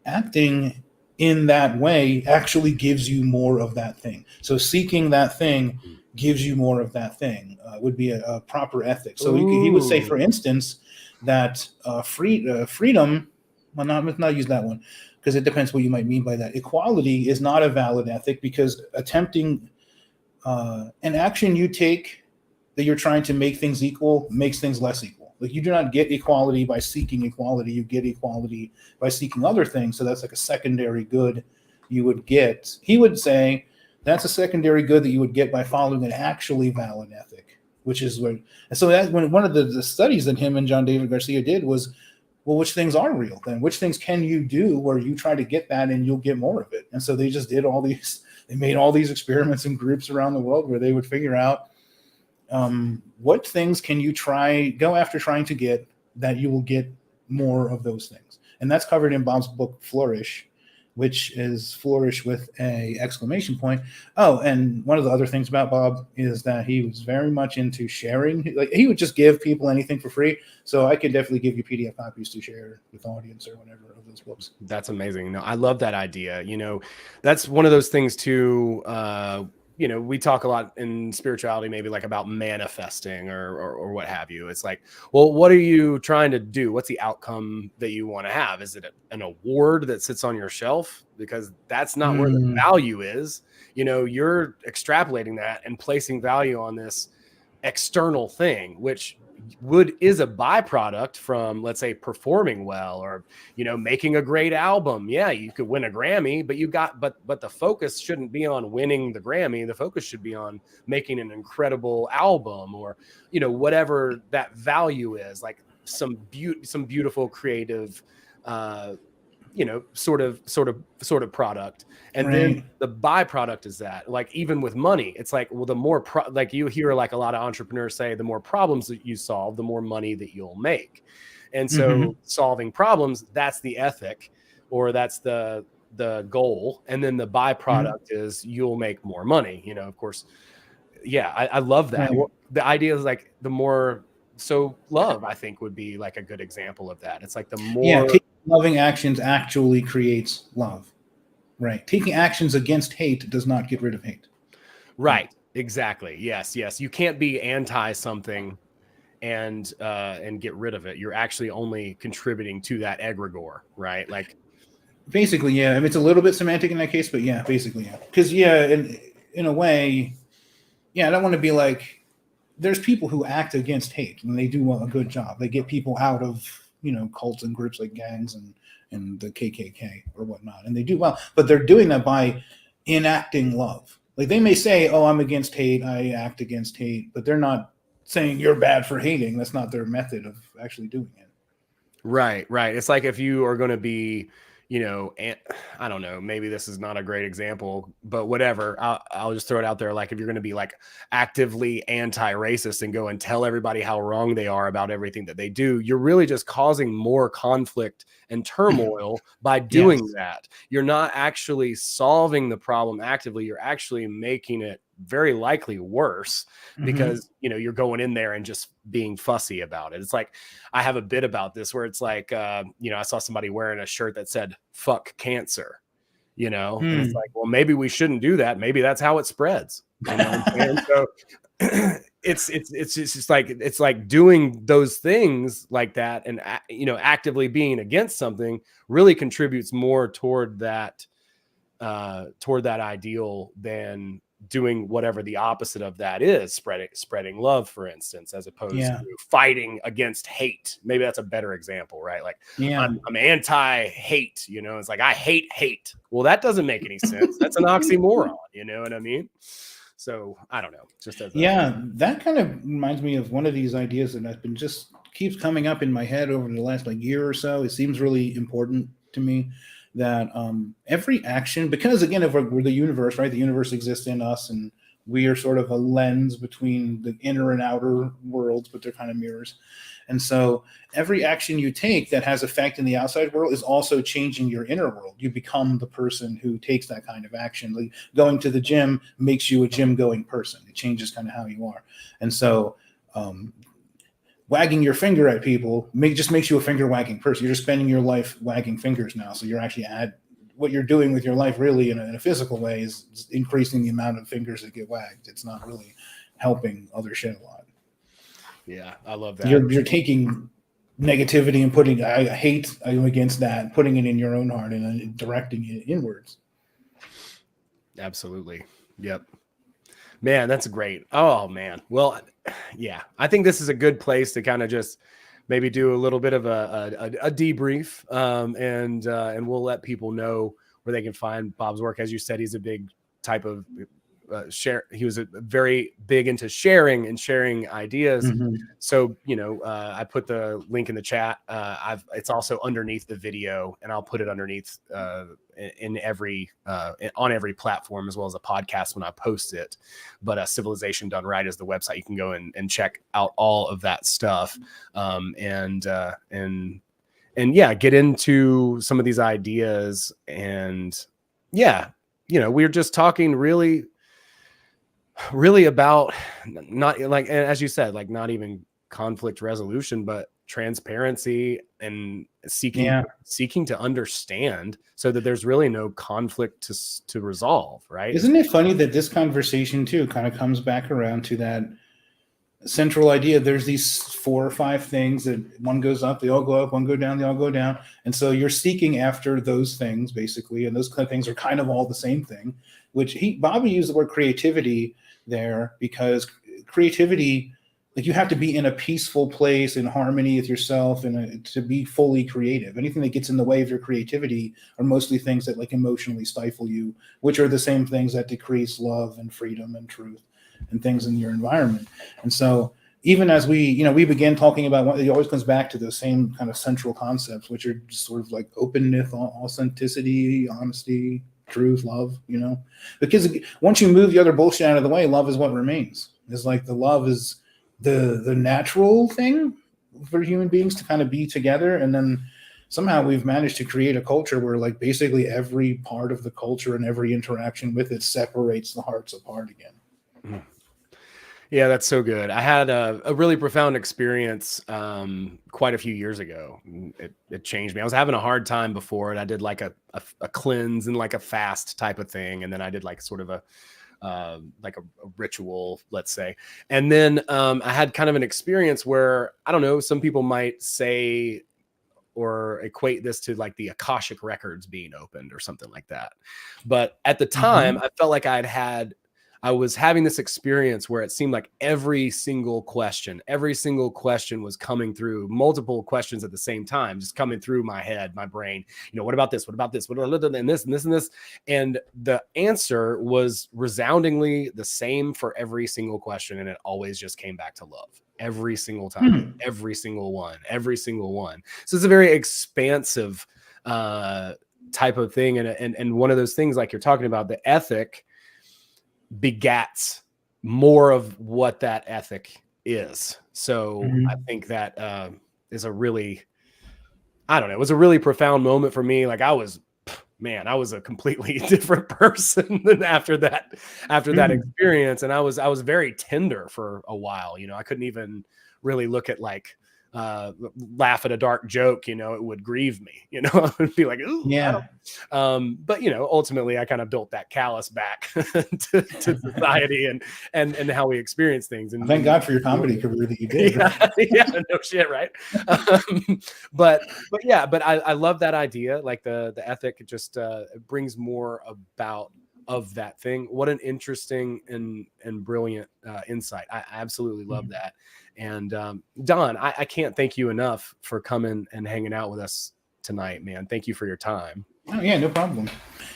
acting in that way actually gives you more of that thing. So seeking that thing gives you more of that thing would be a proper ethic. So he would say, for instance, that freedom, well, not use that one, because it depends what you might mean by that. Equality is not a valid ethic because attempting an action you take that you're trying to make things equal makes things less equal. Like you do not get equality by seeking equality. You get equality by seeking other things. So that's like a secondary good you would get. He would say that's a secondary good that you would get by following an actually valid ethic, which is what. And so that when one of the studies that him and John David Garcia did was, well, which things are real then? Which things can you do where you try to get that and you'll get more of it? And so they just did they made all these experiments in groups around the world where they would figure out what things can you go after trying to get that you will get more of those things. And that's covered in Bob's book, Flourish, which is flourish with a exclamation point. Oh, and one of the other things about Bob is that he was very much into sharing. Like he would just give people anything for free. So I could definitely give you PDF copies to share with the audience or whatever of those books. That's amazing. No, I love that idea. That's one of those things too. We talk a lot in spirituality, maybe like about manifesting or what have you. It's like, well, what are you trying to do? What's the outcome that you want to have? Is it an award that sits on your shelf? Because that's not where the value is. You're extrapolating that and placing value on this external thing, which is a byproduct from, let's say, performing well or making a great album. Yeah, you could win a Grammy, but the focus shouldn't be on winning the Grammy. The focus should be on making an incredible album or whatever that value is, like some beautiful creative sort of product. And then the byproduct is that, like, even with money, it's like, well, the more like you hear like a lot of entrepreneurs say, the more problems that you solve, the more money that you'll make. And so solving problems, that's the ethic, or that's the goal. And then the byproduct is you'll make more money, of course. Yeah. I love that. Well, the idea is like love, I think, would be like a good example of that. It's like the more loving actions actually creates love, right? Taking actions against hate does not get rid of hate. Right. Exactly. Yes. You can't be anti something and get rid of it. You're actually only contributing to that egregore, right? Like basically, yeah. I mean, it's a little bit semantic in that case, but yeah, basically, yeah. Because in a way, I don't want to be like, there's people who act against hate and they do a good job. They get people out of cults and groups like gangs and the KKK or whatnot, and they do well. But they're doing that by enacting love. Like they may say, "Oh, I'm against hate. I act against hate," but they're not saying you're bad for hating. That's not their method of actually doing it. Right. It's like if you are going to be, I don't know, maybe this is not a great example, but whatever. I'll just throw it out there. Like if you're going to be like actively anti-racist and go and tell everybody how wrong they are about everything that they do, you're really just causing more conflict and turmoil by doing that. You're not actually solving the problem actively. You're actually making it very likely worse because you're going in there and just being fussy about it. It's like, I have a bit about this where it's like I saw somebody wearing a shirt that said "fuck cancer," and it's like, well, maybe we shouldn't do that. Maybe that's how it spreads. And so it's just like, it's like doing those things like that and actively being against something really contributes more toward that ideal than doing whatever the opposite of that is, spreading love, for instance, as opposed to fighting against hate. Maybe that's a better example, right? Like I'm anti-hate, it's like, I hate hate. Well, that doesn't make any sense. That's an oxymoron. You know what I mean? So I don't know, just as that kind of reminds me of one of these ideas that has been just keeps coming up in my head over the last like year or so. It seems really important to me that every action, because again, if we're the universe, right? The universe exists in us, and we are sort of a lens between the inner and outer worlds, but they're kind of mirrors. And so every action you take that has effect in the outside world is also changing your inner world. You become the person who takes that kind of action. Like going to the gym makes you a gym going person. It changes kind of how you are. And so wagging your finger at people just makes you a finger wagging person. You're just spending your life wagging fingers now. So you're actually what you're doing with your life really in a physical way is increasing the amount of fingers that get wagged. It's not really helping other shit a lot. Yeah, I love that. You're taking negativity and putting I'm against that, putting it in your own heart and directing it inwards. Absolutely. Yep. Man, that's great. Oh man. Well, yeah, I think this is a good place to kind of just maybe do a little bit of a debrief, and we'll let people know where they can find Bob's work. As you said, he's a big type of share. He was very big into sharing ideas. Mm-hmm. So, I put the link in the chat. It's also underneath the video, and I'll put it underneath in every on every platform, as well as a podcast when I post it. But Civilization Done Right is the website. You can go and check out all of that stuff. And yeah, get into some of these ideas. And yeah, we're just talking really about not like, as you said, like not even conflict resolution, but transparency and seeking to understand so that there's really no conflict to resolve, right? Isn't it funny that this conversation too kind of comes back around to that central idea? There's these 4 or 5 things that one goes up, they all go up, one go down, they all go down. And so you're seeking after those things basically. And those kind of things are kind of all the same thing, which Bobby used the word creativity there, because creativity, like you have to be in a peaceful place in harmony with yourself and to be fully creative. Anything that gets in the way of your creativity are mostly things that like emotionally stifle you, which are the same things that decrease love and freedom and truth and things in your environment. And so even as we begin talking about, it always comes back to those same kind of central concepts, which are just sort of like openness, authenticity, honesty, truth, love, because once you move the other bullshit out of the way, love is what remains. It's like the love is the natural thing for human beings to kind of be together. And then somehow we've managed to create a culture where like basically every part of the culture and every interaction with it separates the hearts apart again. Mm-hmm. Yeah, that's so good. I had a really profound experience quite a few years ago. It changed me. I was having a hard time before it. I did like a cleanse and like a fast type of thing. And then I did like sort of a ritual, let's say. And then I had kind of an experience where, I don't know, some people might say or equate this to like the Akashic records being opened or something like that. But at the time, I felt like I was having this experience where it seemed like every single question was coming through, multiple questions at the same time, just coming through my head, my brain. What about this? What about this? What about and this and this and this? And the answer was resoundingly the same for every single question. And it always just came back to love every single time, every single one. So it's a very expansive type of thing. And one of those things, like you're talking about, the ethic begats more of what that ethic is. So I think that is it was a really profound moment for me. Like I was a completely different person than after that experience. And I was very tender for a while. I couldn't even really look at like laugh at a dark joke, it would grieve me, I would be like, ooh, yeah. But ultimately I kind of built that callus back to society and how we experience things. And thank God for your comedy career that you did. Yeah, no shit, right? But I love that idea. Like the ethic just brings more about of that thing. What an interesting and brilliant insight. I absolutely love that. And Don, I can't thank you enough for coming and hanging out with us tonight, man. Thank you for your time. Oh yeah, no problem.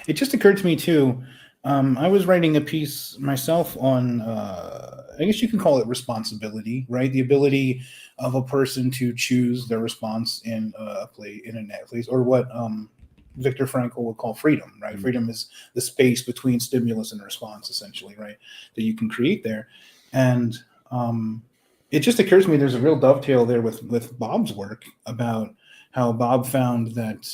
It just occurred to me too, I was writing a piece myself on, I guess you can call it responsibility, right? The ability of a person to choose their response in a play, in a net place, or what Viktor Frankl would call freedom, right? Mm. Freedom is the space between stimulus and response, essentially, right? That you can create there. And it just occurs to me there's a real dovetail there with Bob's work about how Bob found that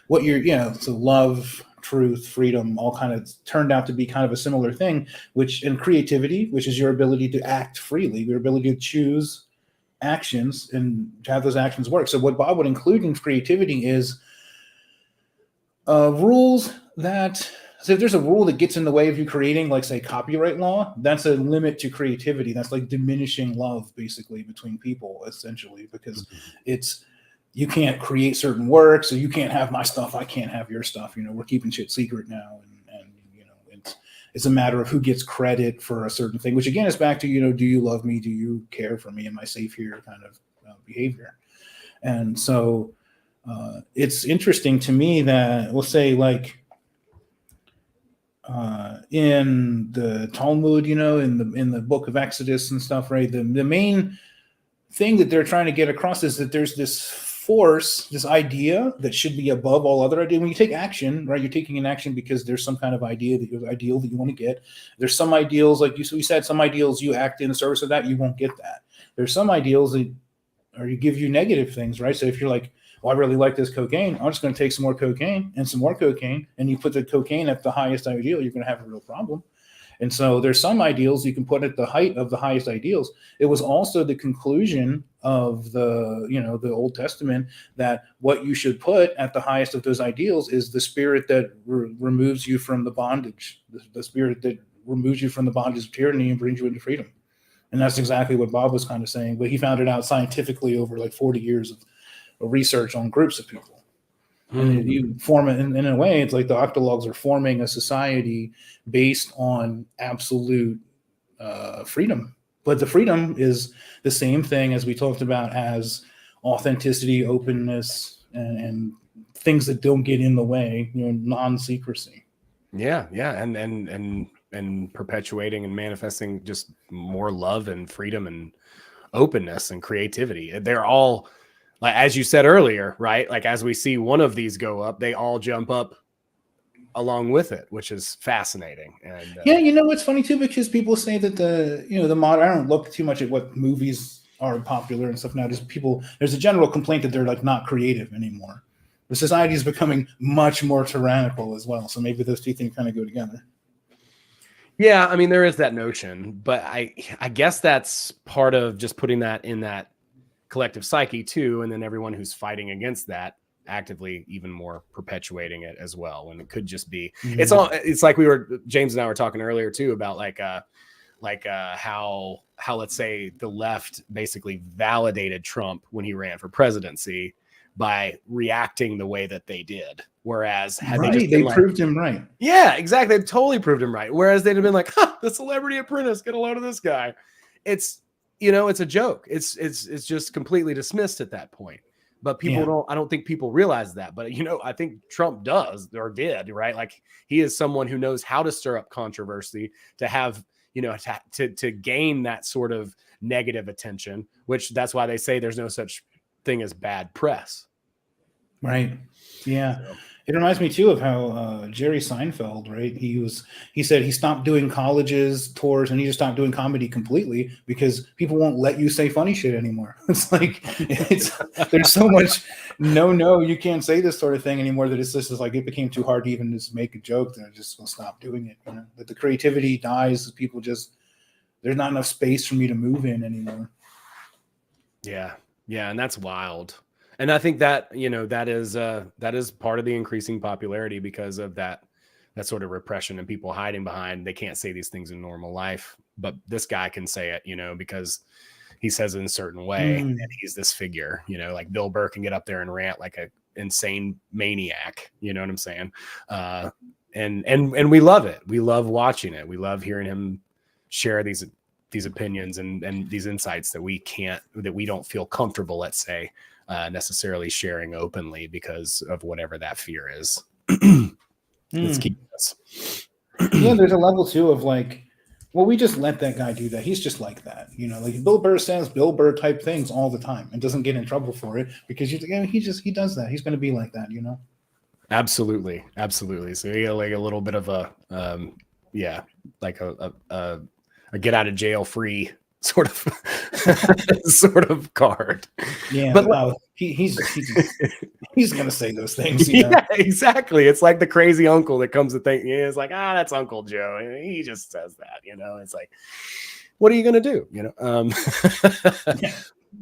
what you're, so love, truth, freedom, all kind of turned out to be kind of a similar thing, which in creativity, which is your ability to act freely, your ability to choose actions and to have those actions work. So what Bob would include in creativity is rules that, so if there's a rule that gets in the way of you creating, like say copyright law, that's a limit to creativity. That's like diminishing love basically between people, essentially, because it's, you can't create certain work, so you can't have my stuff, I can't have your stuff. We're keeping shit secret now, and it's a matter of who gets credit for a certain thing, which again is back to do you love me, do you care for me, am I safe here kind of behavior. And so it's interesting to me that we'll say like in the Talmud, in the book of Exodus and stuff, right? The main thing that they're trying to get across is that there's this force, this idea that should be above all other ideas. When you take action, right, you're taking an action because there's some kind of ideal that you want to get. There's some ideals, like we said, some ideals you act in the service of that, you won't get that. There's some ideals that, or you give you negative things, right? So if you're like, well, I really like this cocaine, I'm just going to take some more cocaine and some more cocaine, and you put the cocaine at the highest ideal, you're going to have a real problem. And so there's some ideals you can put at the height of the highest ideals. It was also the conclusion of the Old Testament that what you should put at the highest of those ideals is the spirit that removes you from the bondage, the spirit that removes you from the bondage of tyranny and brings you into freedom. And that's exactly what Bob was kind of saying, but he found it out scientifically over like 40 years of research on groups of people. And you form it in a way, it's like the octologs are forming a society based on absolute freedom. But the freedom is the same thing as we talked about as authenticity, openness, and things that don't get in the way, non-secrecy. Yeah. And perpetuating and manifesting just more love and freedom and openness and creativity. They're all, like, as you said earlier, right? Like, as we see one of these go up, they all jump up along with it, which is fascinating. And it's funny too, because people say that the modern, I don't look too much at what movies are popular and stuff now. There's a general complaint that they're like not creative anymore. The society is becoming much more tyrannical as well. So maybe those two things kind of go together. Yeah, I mean, there is that notion, but I guess that's part of just putting that in that collective psyche too, and then everyone who's fighting against that actively even more perpetuating it as well, when it could just be it's like James and I were talking earlier too about how let's say the left basically validated Trump when he ran for presidency by reacting the way that they did, whereas had they proved him right. Yeah, exactly, they totally proved him right, whereas they'd have been like, the Celebrity Apprentice, get a load of this guy. It's it's a joke. It's just completely dismissed at that point. But people I don't think people realize that. But, I think Trump does or did, right? Like, he is someone who knows how to stir up controversy, to have, to gain that sort of negative attention, which that's why they say there's no such thing as bad press. Right. Yeah. So. It reminds me too of how Jerry Seinfeld, right? He said he stopped doing colleges, tours, and he just stopped doing comedy completely because people won't let you say funny shit anymore. It's like, there's so much, no, you can't say this sort of thing anymore, that it's just like, it became too hard to even just make a joke, that I just will stop doing it. That the creativity dies, people just, there's not enough space for me to move in anymore. Yeah. And that's wild. And I think that, that is part of the increasing popularity because of that sort of repression and people hiding behind, they can't say these things in normal life, but this guy can say it, because he says it in a certain way, and he's this figure, like Bill Burr can get up there and rant like a insane maniac, you know what I'm saying? And we love it. We love watching it. We love hearing him share these opinions and these insights that we don't feel comfortable, let's say, necessarily sharing openly because of whatever that fear is. It's Mm. keeping us. Yeah, there's a level too of like, well, we just let that guy do that. He's just like that, you know. Like Bill Burr says Bill Burr type things all the time and doesn't get in trouble for it because he does that. He's going to be like that, you know. Absolutely, absolutely. So you got like a little bit of a like a get out of jail free sort of sort of card. Yeah, But he's going to say those things. You know? Yeah, exactly. It's like the crazy uncle that comes to think, it's like, that's Uncle Joe. He just says that, you know. It's like, what are you gonna do? You know. Yeah.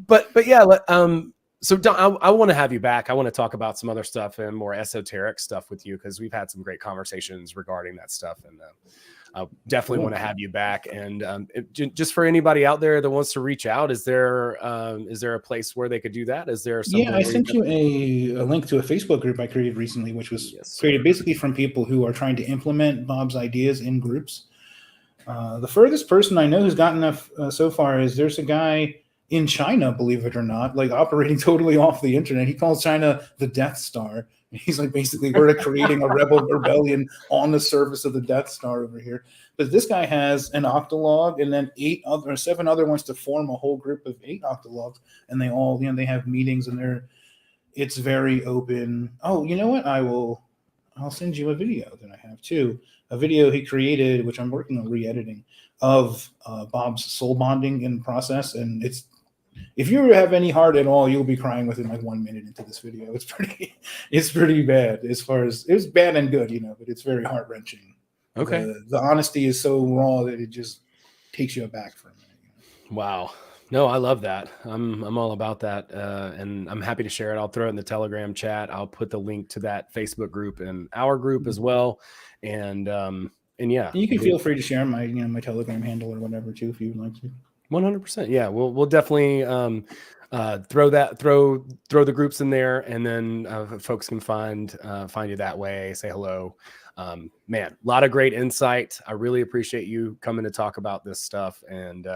But yeah, so Don, I want to have you back. I want to talk about some other stuff and more esoteric stuff with you because we've had some great conversations regarding that stuff, and I definitely want to have you back. And just for anybody out there that wants to reach out, is there a place where they could do that? Is there somewhere? Yeah, I sent you a link to a Facebook group I created recently, which was created basically from people who are trying to implement Bob's ideas in groups. The furthest person I know who's gotten enough so far is there's a guy in China, believe it or not, like operating totally off the internet. He calls China the Death Star. He's like, basically, we're creating a rebellion on the surface of the Death Star over here. But this guy has an octalog and then 7 other ones to form a whole group of 8 octalogs. And they all, they have meetings and it's very open. Oh, you know what? I'll send you a video that I have too. A video he created, which I'm working on re-editing, of Bob's soul bonding in process. And if you have any heart at all, you'll be crying within like 1 minute into this video. It's pretty bad as far as it's bad and good, you know, but it's very heart wrenching. Okay. The honesty is so raw that it just takes you aback for a minute. You know? Wow. No, I love that. I'm all about that. And I'm happy to share it. I'll throw it in the Telegram chat. I'll put the link to that Facebook group and our group as well. And yeah, you can feel free to share my my Telegram handle or whatever too if you'd like to. 100%. Yeah, we'll definitely throw the groups in there, and then folks can find you that way. Say hello. Man, a lot of great insight. I really appreciate you coming to talk about this stuff. And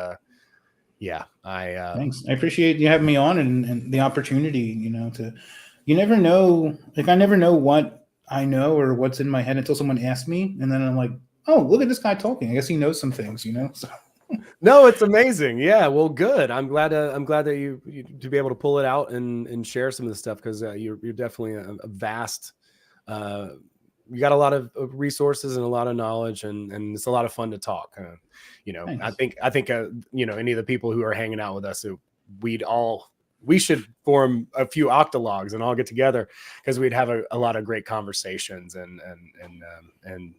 yeah, thanks. I appreciate you having me on and the opportunity. You never know. Like I never know what I know or what's in my head until someone asks me, and then I'm like, oh, look at this guy talking. I guess he knows some things. So. No, it's amazing. Yeah, well, good. I'm glad that you to be able to pull it out and share some of this stuff because you're definitely a vast. You got a lot of resources and a lot of knowledge, and it's a lot of fun to talk. Thanks. I think any of the people who are hanging out with us, we should form a few octalogs and all get together because we'd have a lot of great conversations and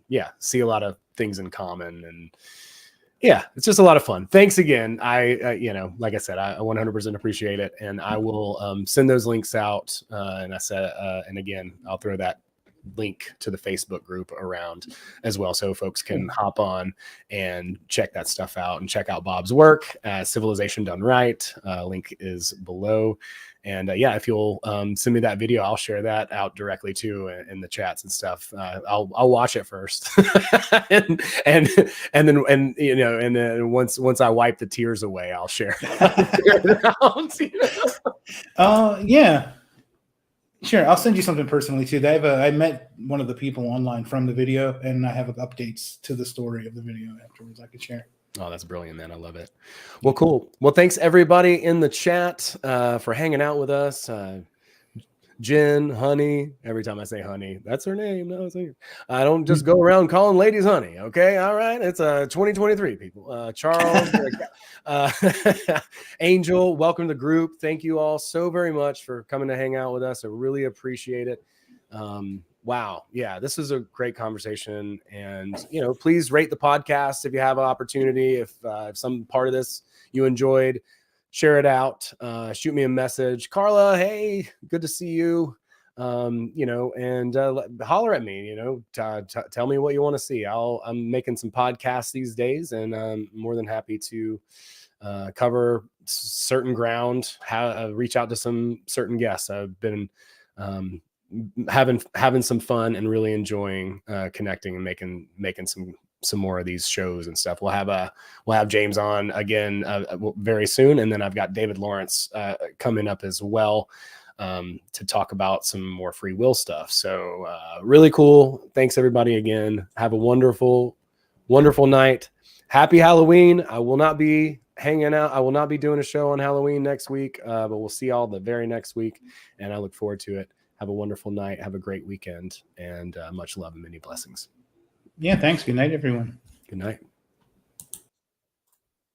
yeah, see a lot of things in common. And yeah, it's just a lot of fun. Thanks again. I like I said, I 100% appreciate it. And I will send those links out. And again, I'll throw that link to the Facebook group around as well. So folks can hop on and check that stuff out and check out Bob's work, Civilization Done Right. Link is below. And yeah, if you'll send me that video, I'll share that out directly too in the chats and stuff. I'll watch it first, and then once I wipe the tears away, I'll share it out. Yeah, sure. I'll send you something personally too. I met one of the people online from the video, and I have updates to the story of the video afterwards. I could share. Oh, that's brilliant, man. I love it. Well, cool. Well, thanks everybody in the chat for hanging out with us. Jen, Honey. Every time I say Honey, that's her name. No, I don't just go around calling ladies Honey. Okay. All right. It's 2023 people. Charles, Angel, welcome to the group. Thank you all so very much for coming to hang out with us. I really appreciate it. Wow. Yeah, this is a great conversation. And, please rate the podcast if you have an opportunity. If some part of this you enjoyed, share it out. Shoot me a message. Carla, hey, good to see you. And holler at me, tell me what you want to see. I'm making some podcasts these days, and I'm more than happy to cover certain ground, reach out to some certain guests. I've been having some fun and really enjoying connecting and making some more of these shows and stuff. We'll have James on again very soon, and then I've got David Lawrence coming up as well. to talk about some more free will stuff. So really cool. Thanks everybody again. Have a wonderful, wonderful night. Happy Halloween. I will not be hanging out. I will not be doing a show on Halloween next week, but we'll see y'all the very next week. And I look forward to it. Have a wonderful night. Have a great weekend, and much love and many blessings. Yeah, thanks. Good night, everyone. Good night.